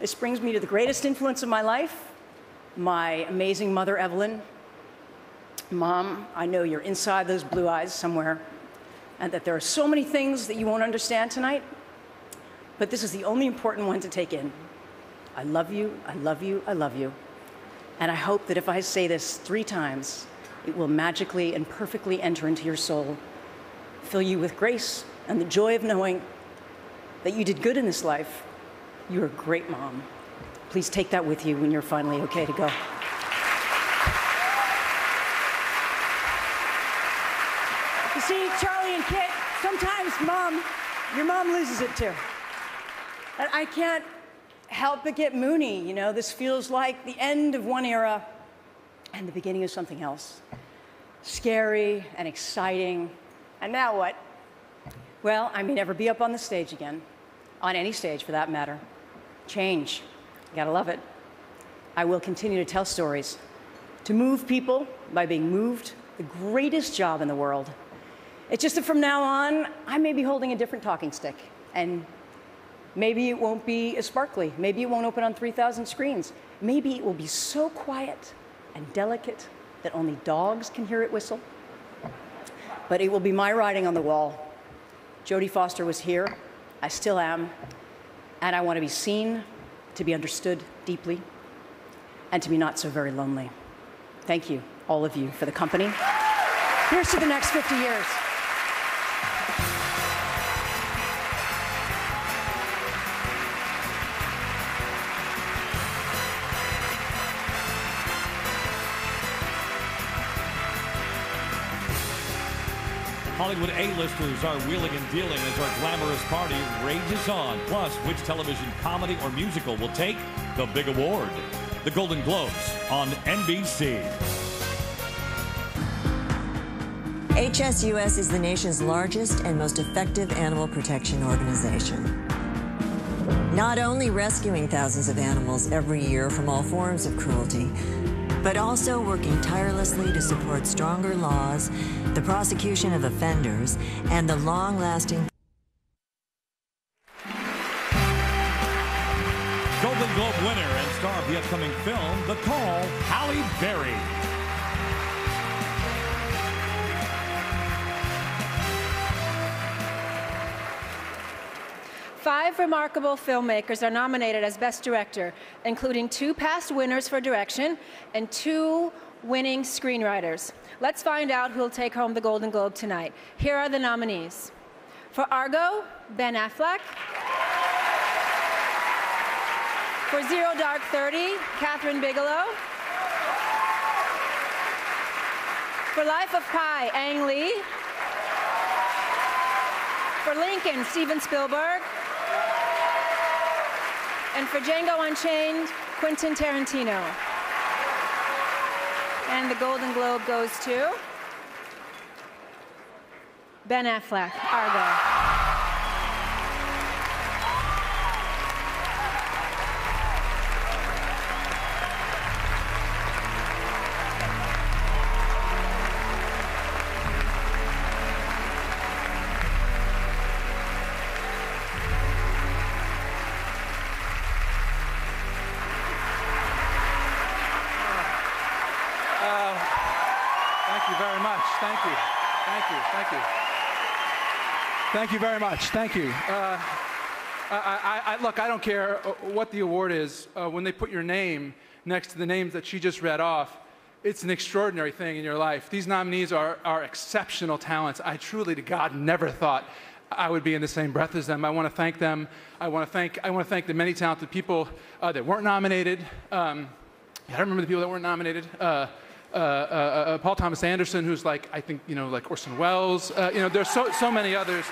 This brings me to the greatest influence of my life, my amazing mother, Evelyn. Mom, I know you're inside those blue eyes somewhere, and that there are so many things that you won't understand tonight, but this is the only important one to take in. I love you, I love you, I love you. And I hope that if I say this 3 times, it will magically and perfectly enter into your soul, fill you with grace and the joy of knowing that you did good in this life. You're a great mom. Please take that with you when you're finally okay to go. You see, Charlie and Kit, sometimes your mom loses it too. And I can't help but get moony, you know. This feels like the end of one era and the beginning of something else. Scary and exciting. And now what? Well, I may never be up on the stage again, on any stage for that matter. Change. You gotta love it. I will continue to tell stories, to move people by being moved, the greatest job in the world. It's just that from now on, I may be holding a different talking stick, and maybe it won't be as sparkly. Maybe it won't open on 3,000 screens. Maybe it will be so quiet and delicate that only dogs can hear it whistle. But it will be my writing on the wall. Jodie Foster was here. I still am. And I want to be seen, to be understood deeply, and to be not so very lonely. Thank you, all of you, for the company. Here's to the next 50 years. Hollywood A-listers are wheeling and dealing as our glamorous party rages on. Plus, which television comedy or musical will take the big award? The Golden Globes on NBC. HSUS is the nation's largest and most effective animal protection organization. Not only rescuing thousands of animals every year from all forms of cruelty, but also working tirelessly to support stronger laws, the prosecution of offenders, and the long-lasting Golden Globe winner and star of the upcoming film, The Call, Halle Berry. Five remarkable filmmakers are nominated as Best Director, including 2 past winners for direction and 2 winning screenwriters. Let's find out who will take home the Golden Globe tonight. Here are the nominees. For Argo, Ben Affleck. For Zero Dark 30, Catherine Bigelow. For Life of Pi, Ang Lee. For Lincoln, Steven Spielberg. And for Django Unchained, Quentin Tarantino. And the Golden Globe goes to Ben Affleck, Argo. Thank you very much. Thank you. Look, I don't care what the award is. When they put your name next to the names that she just read off, it's an extraordinary thing in your life. These nominees are exceptional talents. I truly, to God, never thought I would be in the same breath as them. I want to thank them. I want to thank the many talented people that weren't nominated. I don't remember the people that weren't nominated. Paul Thomas Anderson, who's like, I think, like Orson Welles. There's so many others.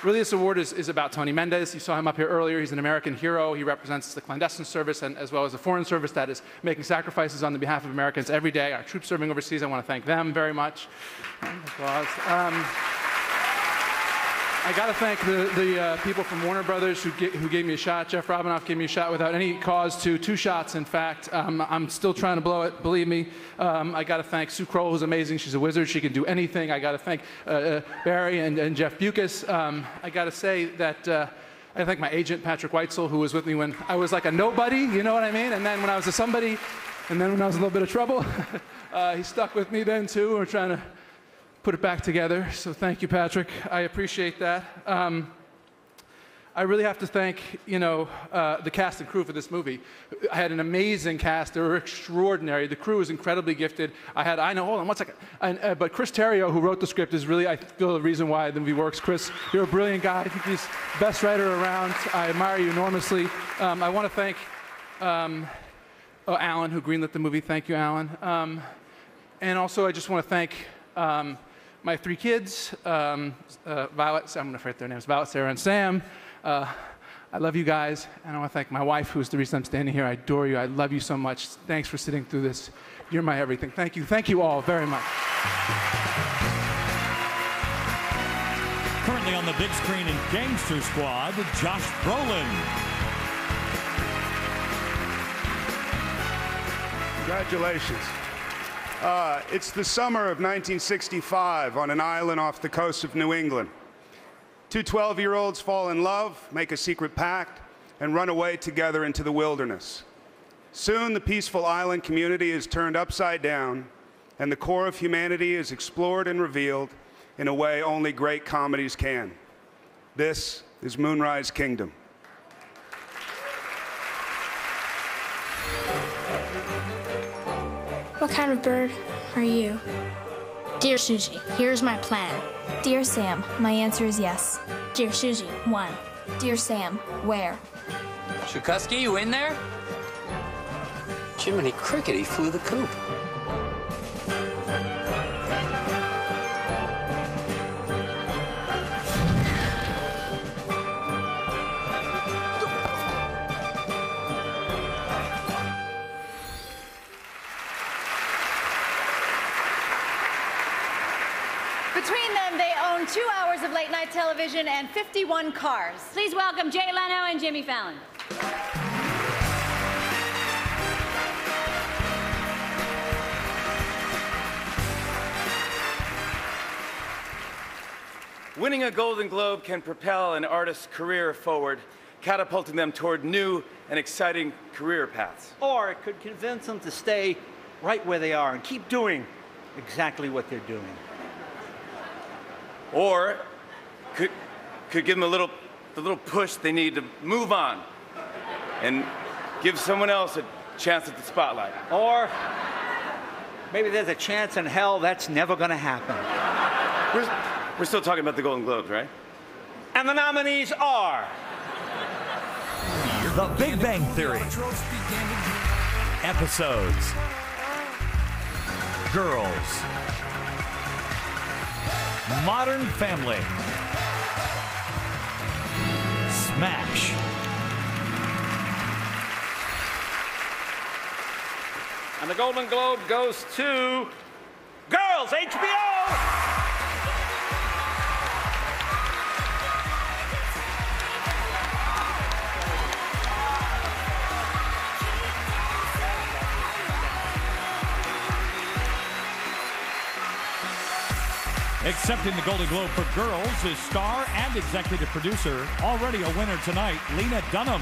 Really, this award is about Tony Mendez. You saw him up here earlier. He's an American hero. He represents the clandestine service and as well as the foreign service that is making sacrifices on the behalf of Americans every day. Our troops serving overseas, I want to thank them very much. Applause. I got to thank the people from Warner Brothers who gave me a shot. Jeff Robinoff gave me a shot without any cause to. 2 shots, in fact. I'm still trying to blow it, believe me. I got to thank Sue Kroll, who's amazing. She's a wizard. She can do anything. I got to thank Barry and Jeff Bucas. I got to say that I thank my agent, Patrick Weitzel, who was with me when I was like a nobody, you know what I mean? And then when I was a somebody, and then when I was in a little bit of trouble, he stuck with me then, too. We're trying to put it back together. So thank you, Patrick. I appreciate that. I really have to thank, the cast and crew for this movie. I had an amazing cast. They were extraordinary. The crew is incredibly gifted. Hold on one second. But Chris Terrio, who wrote the script, is really, I feel, the reason why the movie works. Chris, you're a brilliant guy. I think he's the best writer around. I admire you enormously. I want to thank Alan, who greenlit the movie. Thank you, Alan. And also, I just want to thank my 3 kids, Violet, I'm going to forget their names, Violet, Sarah, and Sam. I love you guys, and I want to thank my wife, who's the reason I'm standing here. I adore you. I love you so much. Thanks for sitting through this. You're my everything. Thank you. Thank you all very much. Currently on the big screen in Gangster Squad, Josh Brolin. Congratulations. It's the summer of 1965 on an island off the coast of New England. 2 12-year-olds fall in love, make a secret pact, and run away together into the wilderness. Soon, the peaceful island community is turned upside down, and the core of humanity is explored and revealed in a way only great comedies can. This is Moonrise Kingdom. What kind of bird are you? Dear Susie, here's my plan. Dear Sam, my answer is yes. Dear Susie, 1. Dear Sam, where? Shukusky, you in there? Jiminy Cricket, he flew the coop. 2 hours of late-night television and 51 cars. Please welcome Jay Leno and Jimmy Fallon. Winning a Golden Globe can propel an artist's career forward, catapulting them toward new and exciting career paths. Or it could convince them to stay right where they are and keep doing exactly what they're doing. Or could give them the little push they need to move on and give someone else a chance at the spotlight. Or maybe there's a chance in hell that's never going to happen. We're still talking about the Golden Globes, right? And the nominees are... The Big Bang Theory. Episodes. Girls. Modern Family. Smash. And the Golden Globe goes to... Girls, HBO! Accepting the Golden Globe for Girls is star and executive producer, already a winner tonight, Lena Dunham.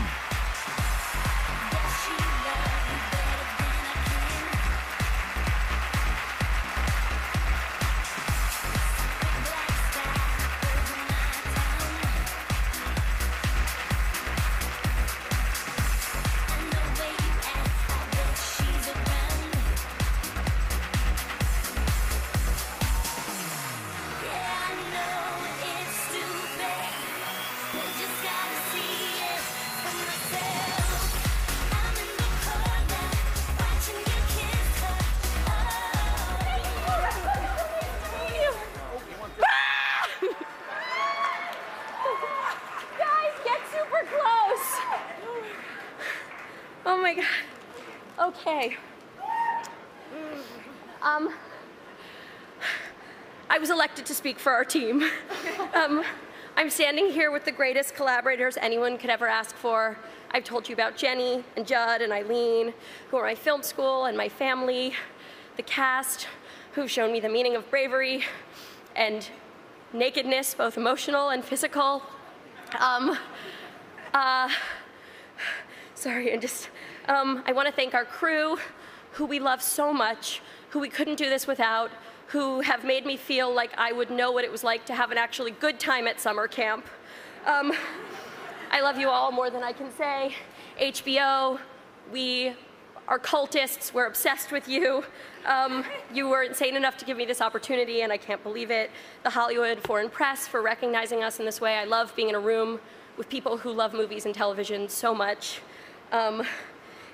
Oh my God. Okay. I was elected to speak for our team. I'm standing here with the greatest collaborators anyone could ever ask for. I've told you about Jenny and Judd and Eileen, who are my film school and my family, the cast, who've shown me the meaning of bravery and nakedness, both emotional and physical. Sorry, I want to thank our crew, who we love so much, who we couldn't do this without, who have made me feel like I would know what it was like to have an actually good time at summer camp. I love you all more than I can say. HBO, we are cultists, we're obsessed with you. You were insane enough to give me this opportunity, and I can't believe it. The Hollywood Foreign Press for recognizing us in this way. I love being in a room with people who love movies and television so much.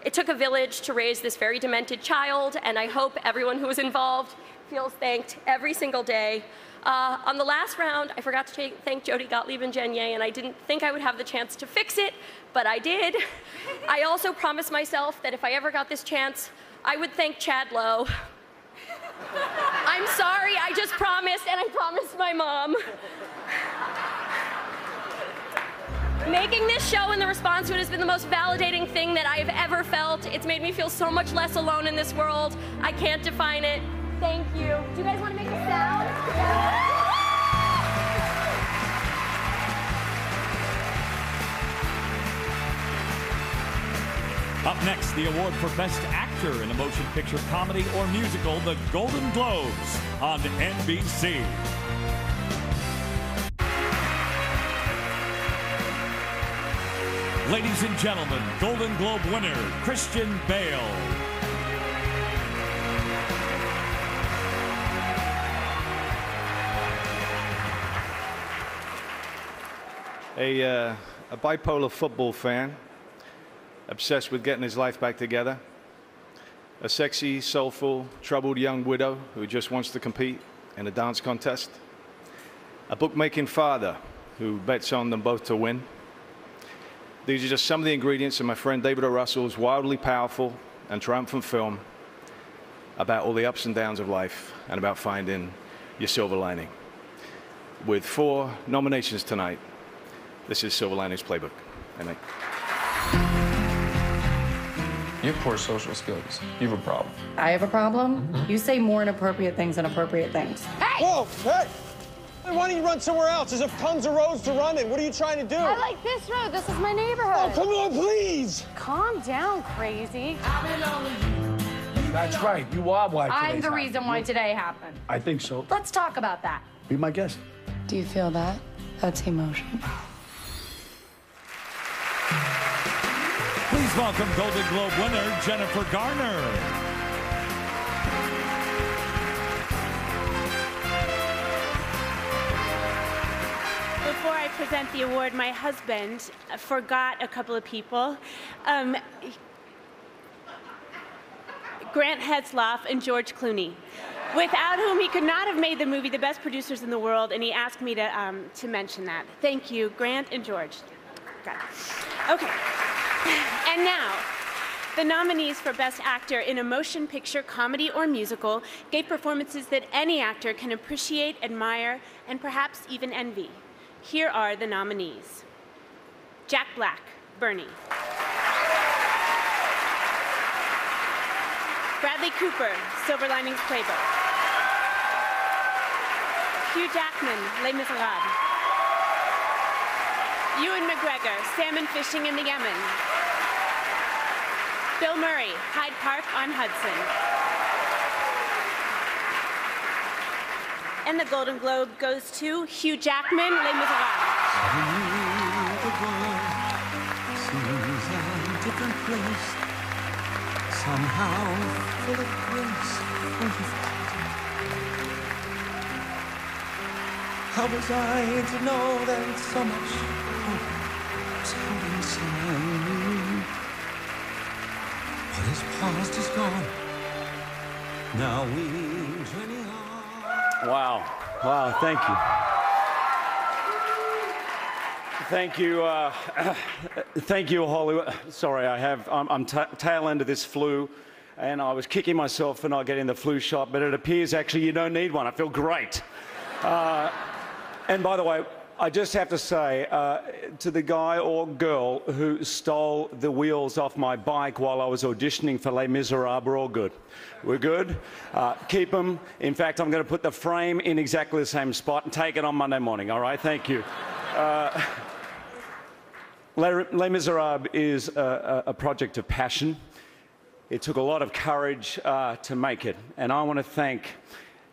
It took a village to raise this very demented child, and I hope everyone who was involved feels thanked every single day. On the last round, I forgot to thank Jody Gottlieb and Jen Ye, and I didn't think I would have the chance to fix it, but I did. I also promised myself that if I ever got this chance, I would thank Chad Lowe. I'm sorry, I just promised, and I promised my mom. Making this show and the response to it has been the most validating thing that I have ever felt. It's made me feel so much less alone in this world. I can't define it. Thank you. Do you guys want to make a sound? Up next, the award for Best Actor in a Motion Picture Comedy or Musical, the Golden Globes on NBC. Ladies and gentlemen, Golden Globe winner, Christian Bale. A bipolar football fan, obsessed with getting his life back together. A sexy, soulful, troubled young widow who just wants to compete in a dance contest. A bookmaking father who bets on them both to win. These are just some of the ingredients in my friend David O. Russell's wildly powerful and triumphant film about all the ups and downs of life and about finding your silver lining. with 4 nominations tonight, this is Silver Linings Playbook. Amen. You have poor social skills. You have a problem. I have a problem? You say more inappropriate things than appropriate things. Hey! Whoa, hey! Hey, why don't you run somewhere else? There's tons of roads to run in. What are you trying to do? I like this road. This is my neighborhood. Oh, come on, please! Calm down, crazy. That's right. You are why I'm the reason why today happened. I think so. Let's talk about that. Be my guest. Do you feel that? That's emotion. Please welcome Golden Globe winner Jennifer Garner. Before I present the award, my husband forgot a couple of people. Grant Hetzloff and George Clooney, without whom he could not have made the movie The Best Producers in the World, and he asked me to mention that. Thank you, Grant and George. Got it. Okay. And now, the nominees for Best Actor in a Motion Picture, Comedy, or Musical gave performances that any actor can appreciate, admire, and perhaps even envy. Here are the nominees. Jack Black, Bernie. Bradley Cooper, Silver Linings Playbook. Hugh Jackman, Les Miserables. Ewan McGregor, Salmon Fishing in the Yemen. Bill Murray, Hyde Park on Hudson. And the Golden Globe goes to Hugh Jackman, Les Miserables. Somehow full of grace. How was I to know that so much hope was held inside? What is past is gone. Now we journey on. Wow. Wow, thank you. Thank you, thank you, Hollywood. Sorry, I'm tail end of this flu, and I was kicking myself for not getting the flu shot, but it appears actually you don't need one. I feel great. And by the way, I just have to say to the guy or girl who stole the wheels off my bike while I was auditioning for Les Miserables, we're all good. We're good. Keep them. In fact, I'm going to put the frame in exactly the same spot and take it on Monday morning, all right? Thank you. Les Miserables is a project of passion. It took a lot of courage to make it, and I want to thank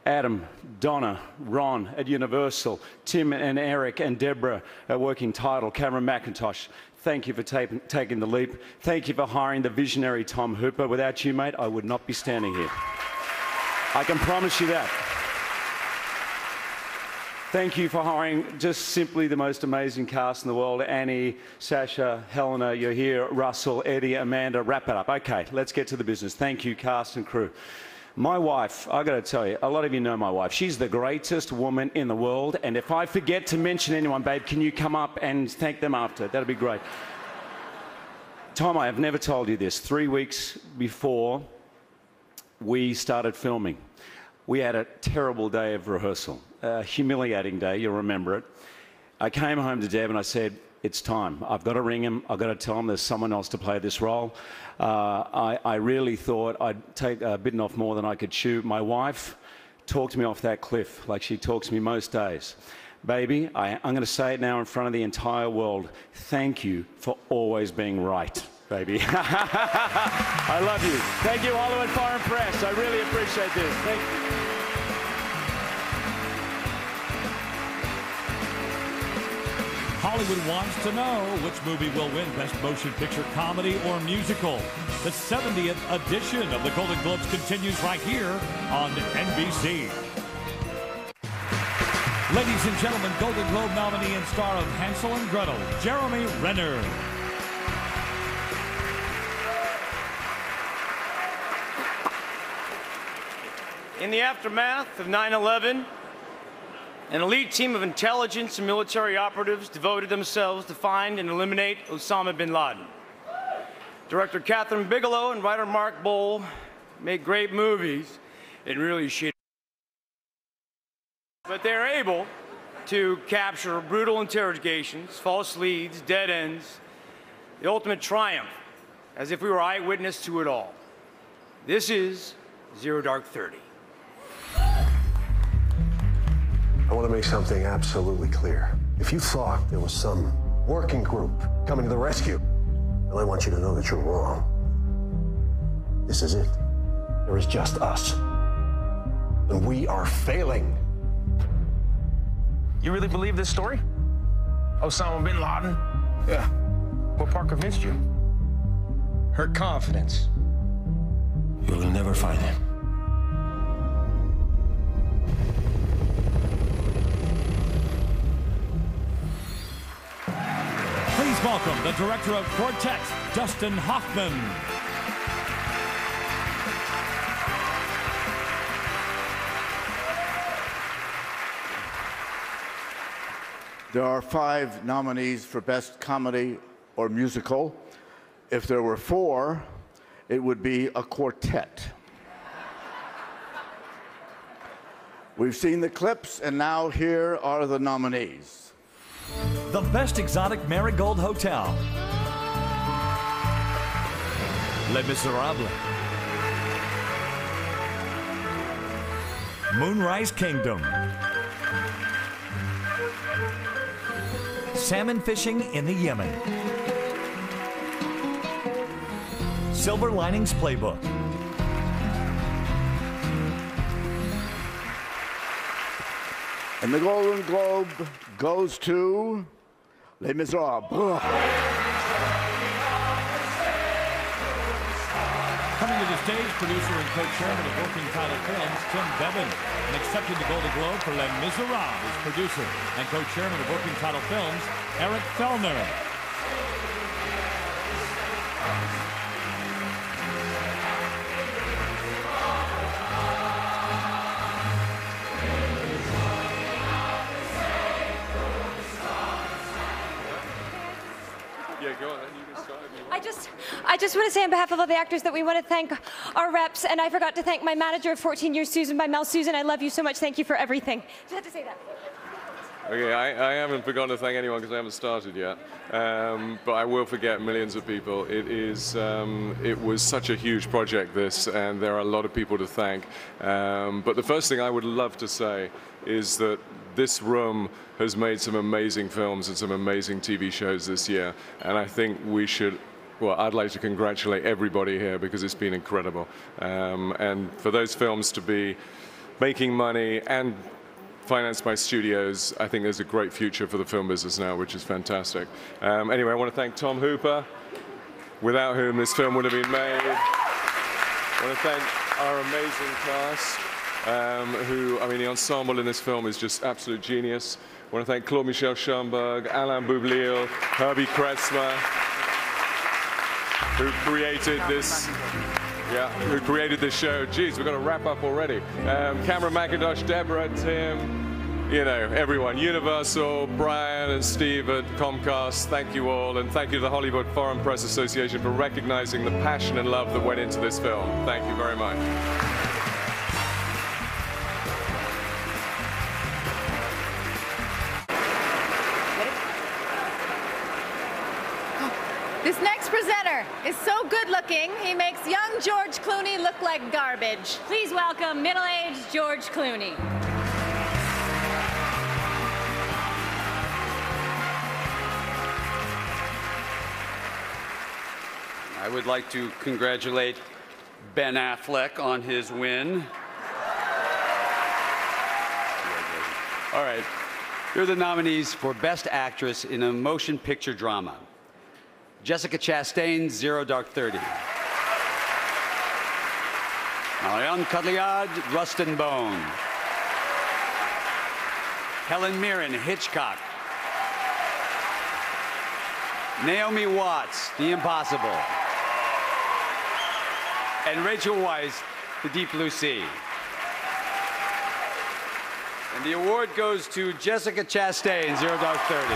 Adam, Donna, Ron at Universal, Tim and Eric and Deborah at Working Title, Cameron McIntosh. Thank you for taking the leap. Thank you for hiring the visionary Tom Hooper. Without you, mate, I would not be standing here. I can promise you that. Thank you for hiring just simply the most amazing cast in the world. Annie, Sasha, Helena, you're here, Russell, Eddie, Amanda, wrap it up. Okay, let's get to the business. Thank you, cast and crew. My wife, I got to tell you, a lot of you know my wife. She's the greatest woman in the world, and if I forget to mention anyone, babe, can you come up and thank them after? That'd be great. Tom, I have never told you this. 3 weeks before we started filming, we had a terrible day of rehearsal, a humiliating day, you'll remember it. I came home to Deb and I said, it's time. I've got to ring him. I've got to tell him there's someone else to play this role. I really thought I'd bitten off more than I could chew. My wife talked me off that cliff like she talks to me most days. Baby, I'm going to say it now in front of the entire world. Thank you for always being right, baby. I love you. Thank you, Hollywood Foreign Press. I really appreciate this. Thank you. Hollywood wants to know which movie will win Best Motion Picture, Comedy, or Musical. The 70th edition of the Golden Globes continues right here on NBC. Ladies and gentlemen, Golden Globe nominee and star of Hansel and Gretel, Jeremy Renner. In the aftermath of 9/11, an elite team of intelligence and military operatives devoted themselves to find and eliminate Osama bin Laden. Director Catherine Bigelow and writer Mark Bowl make great movies and really shit. But they're able to capture brutal interrogations, false leads, dead ends, the ultimate triumph, as if we were eyewitness to it all. This is Zero Dark 30. I want to make something absolutely clear. If you thought there was some working group coming to the rescue, well, I want you to know that you're wrong. This is it. There is just us. And we are failing. You really believe this story? Osama bin Laden? Yeah. What part convinced you? Her confidence. You'll never find him. Please welcome the director of Quartet, Dustin Hoffman. There are 5 nominees for Best Comedy or Musical. If there were 4, it would be a quartet. We've seen the clips, and now here are the nominees. The Best Exotic Marigold Hotel. Les Miserables. Moonrise Kingdom. Salmon fishing in the Yemen. Silver Linings Playbook. And the Golden Globe goes to Les Miserables. Coming to the stage, producer and co-chairman of Working Title Films, Tim Bevan, and accepting the Golden Globe for Les Miserables is producer and co-chairman of Working Title Films, Eric Fellner. Yeah, go on, then you can start if you want. I just want to say on behalf of all the actors that we want to thank our reps, and I forgot to thank my manager of 14 years, Susan, by Mel. Susan, I love you so much. Thank you for everything. Just had to say that. Okay, I haven't forgotten to thank anyone because I haven't started yet, but I will forget millions of people. It was such a huge project, this, and there are a lot of people to thank. But the first thing I would love to say is that this room has made some amazing films and some amazing TV shows this year, and I think we should, well, I'd like to congratulate everybody here because it's been incredible. And for those films to be making money and financed by studios, I think there's a great future for the film business now, which is fantastic. Anyway, I want to thank Tom Hooper, without whom this film would have been made. I want to thank our amazing cast, the ensemble in this film is just absolute genius. I want to thank Claude Michel Schoenberg, Alain Boublil, Herbie Kretzmer, who created this. Yeah, who created this show. Geez, we've got to wrap up already. Cameron McIntosh, Deborah, Tim, you know, everyone. Universal, Brian and Steve at Comcast, thank you all. And thank you to the Hollywood Foreign Press Association for recognizing the passion and love that went into this film. Thank you very much. This next presenter is so good-looking, he makes young George Clooney look like garbage. Please welcome middle-aged George Clooney. I would like to congratulate Ben Affleck on his win. All right, here are the nominees for Best Actress in a Motion Picture Drama. Jessica Chastain's Zero Dark 30. Marion Cotillard, Rust and Bone. Helen Mirren, Hitchcock. Naomi Watts, The Impossible. And Rachel Weisz, The Deep Blue Sea. And the award goes to Jessica Chastain, Zero Dark 30.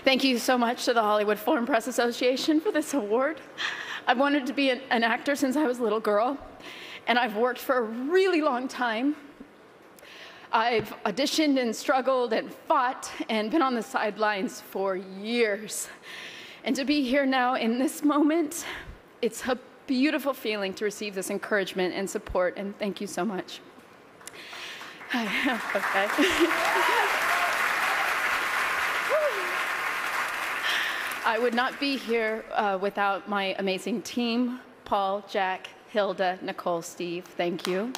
Thank you so much to the Hollywood Foreign Press Association for this award. I've wanted to be an actor since I was a little girl, and I've worked for a really long time. I've auditioned and struggled and fought and been on the sidelines for years. And to be here now in this moment, it's a beautiful feeling to receive this encouragement and support, and thank you so much. Okay. I would not be here without my amazing team, Paul, Jack, Hilda, Nicole, Steve. Thank you.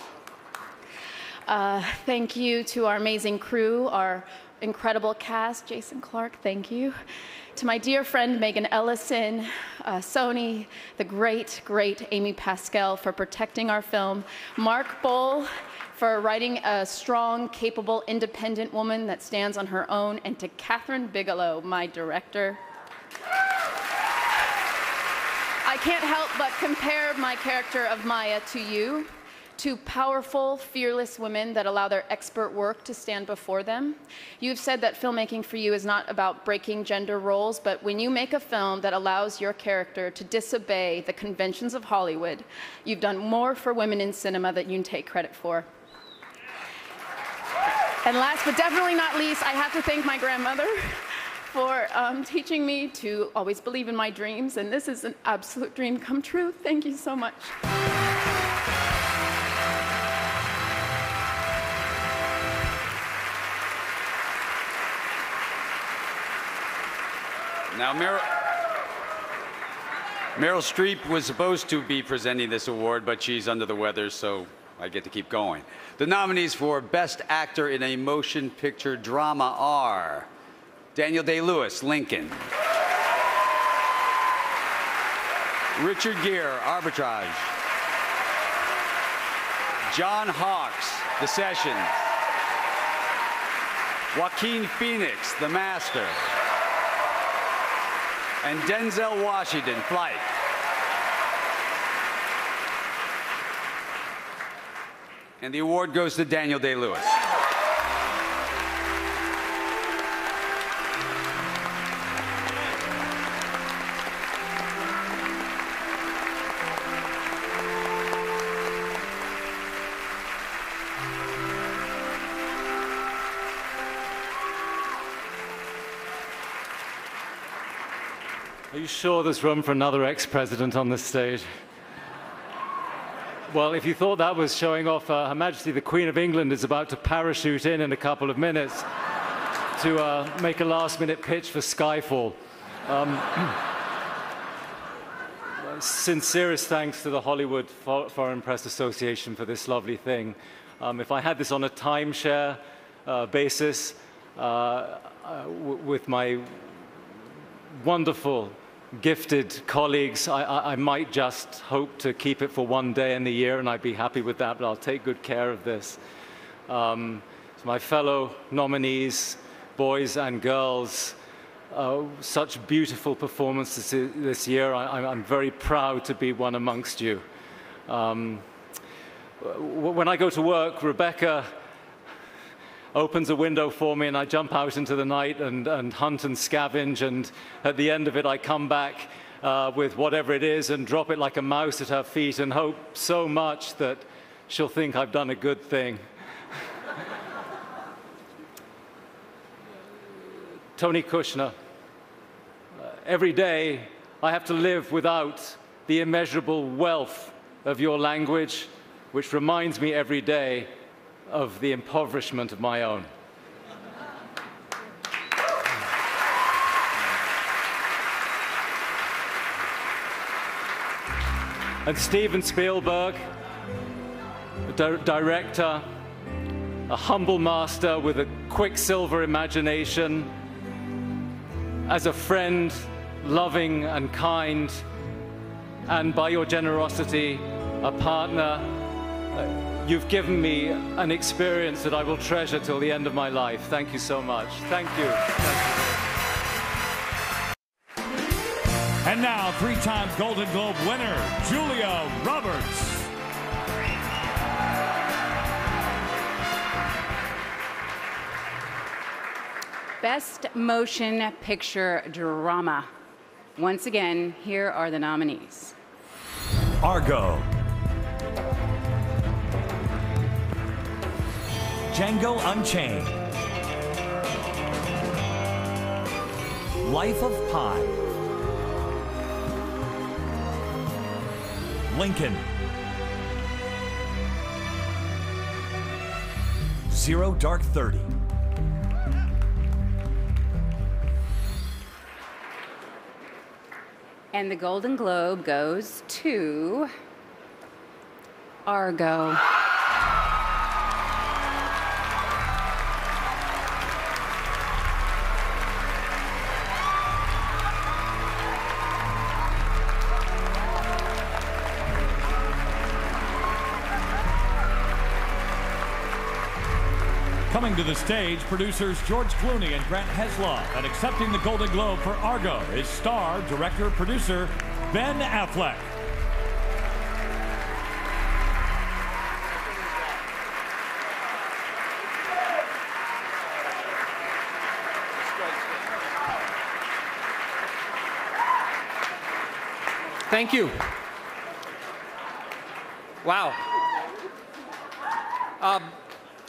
Thank you to our amazing crew, our incredible cast, Jason Clark, thank you. To my dear friend, Megan Ellison, Sony, the great, great Amy Pascal for protecting our film, Mark Bowl for writing a strong, capable, independent woman that stands on her own, and to Catherine Bigelow, my director. I can't help but compare my character of Maya to you, two powerful, fearless women that allow their expert work to stand before them. You've said that filmmaking for you is not about breaking gender roles, but when you make a film that allows your character to disobey the conventions of Hollywood, you've done more for women in cinema that you can take credit for. And last but definitely not least, I have to thank my grandmother for teaching me to always believe in my dreams, and this is an absolute dream come true. Thank you so much. Now, Meryl Streep was supposed to be presenting this award, but she's under the weather, so I get to keep going. The nominees for Best Actor in a Motion Picture Drama are Daniel Day-Lewis, Lincoln. Richard Gere, Arbitrage. John Hawkes, The Sessions. Joaquin Phoenix, The Master. And Denzel Washington, Flight. And the award goes to Daniel Day-Lewis. Are you sure there's room for another ex-president on this stage? Well, if you thought that was showing off, Her Majesty the Queen of England is about to parachute in a couple of minutes to make a last-minute pitch for Skyfall. Sincerest thanks to the Hollywood Foreign Press Association for this lovely thing. If I had this on a timeshare basis with my wonderful, gifted colleagues, I might just hope to keep it for one day in the year, and I'd be happy with that, but I'll take good care of this. To my fellow nominees, boys and girls, such beautiful performances this year. I'm very proud to be one amongst you. When I go to work, Rebecca opens a window for me, and I jump out into the night and hunt and scavenge, and at the end of it I come back with whatever it is and drop it like a mouse at her feet and hope so much that she'll think I've done a good thing. Tony Kushner, every day I have to live without the immeasurable wealth of your language, which reminds me every day of the impoverishment of my own. And Steven Spielberg, a director, a humble master with a quicksilver imagination, as a friend, loving and kind, and by your generosity, a partner. You've given me an experience that I will treasure till the end of my life. Thank you so much. Thank you. And now, three-time Golden Globe winner, Julia Roberts. Best Motion Picture Drama. Once again, here are the nominees. Argo, Django Unchained, Life of Pi, Lincoln, Zero Dark 30, And the Golden Globe goes to Argo. Coming to the stage, producers George Clooney and Grant Heslov, and accepting the Golden Globe for Argo is star, director, producer Ben Affleck. Thank you. Wow.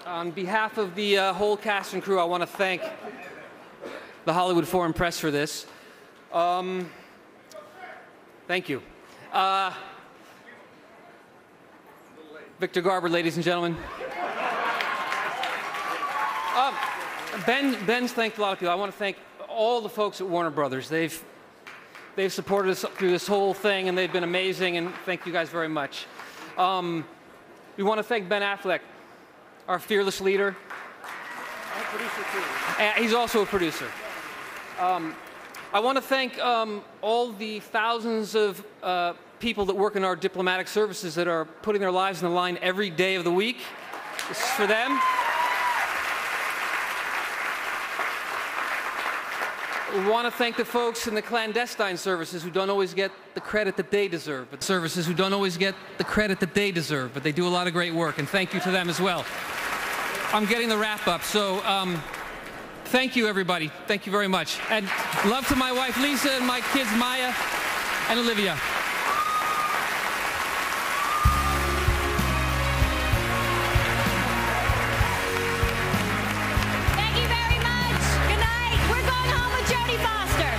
On behalf of the whole cast and crew, I want to thank the Hollywood Foreign Press for this. Thank you. Victor Garber, ladies and gentlemen. Ben's thanked a lot of people. I want to thank all the folks at Warner Brothers. They've supported us through this whole thing, and they've been amazing, and thank you guys very much. We want to thank Ben Affleck, our fearless leader. I'm a producer too. He's also a producer. I want to thank all the thousands of people that work in our diplomatic services that are putting their lives on the line every day of the week. This is for them. We want to thank the folks in the clandestine services who don't always get the credit that they deserve, but services who don't always get the credit that they deserve, but they do a lot of great work, and thank you to them as well. I'm getting the wrap up, so thank you, everybody. Thank you very much. And love to my wife, Lisa, and my kids, Maya and Olivia. Thank you very much. Good night. We're going home with Jodie Foster.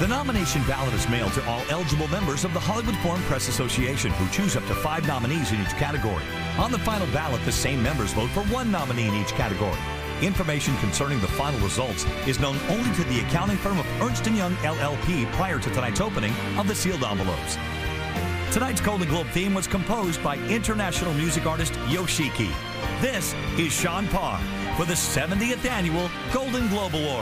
The nomination ballot is mailed to all eligible members of the Hollywood Foreign Press Association, who choose up to 5 nominees in each category. On the final ballot, the same members vote for 1 nominee in each category. Information concerning the final results is known only to the accounting firm of Ernst & Young LLP prior to tonight's opening of the sealed envelopes. Tonight's Golden Globe theme was composed by international music artist Yoshiki. This is Sean Parr for the 70th Annual Golden Globe Awards.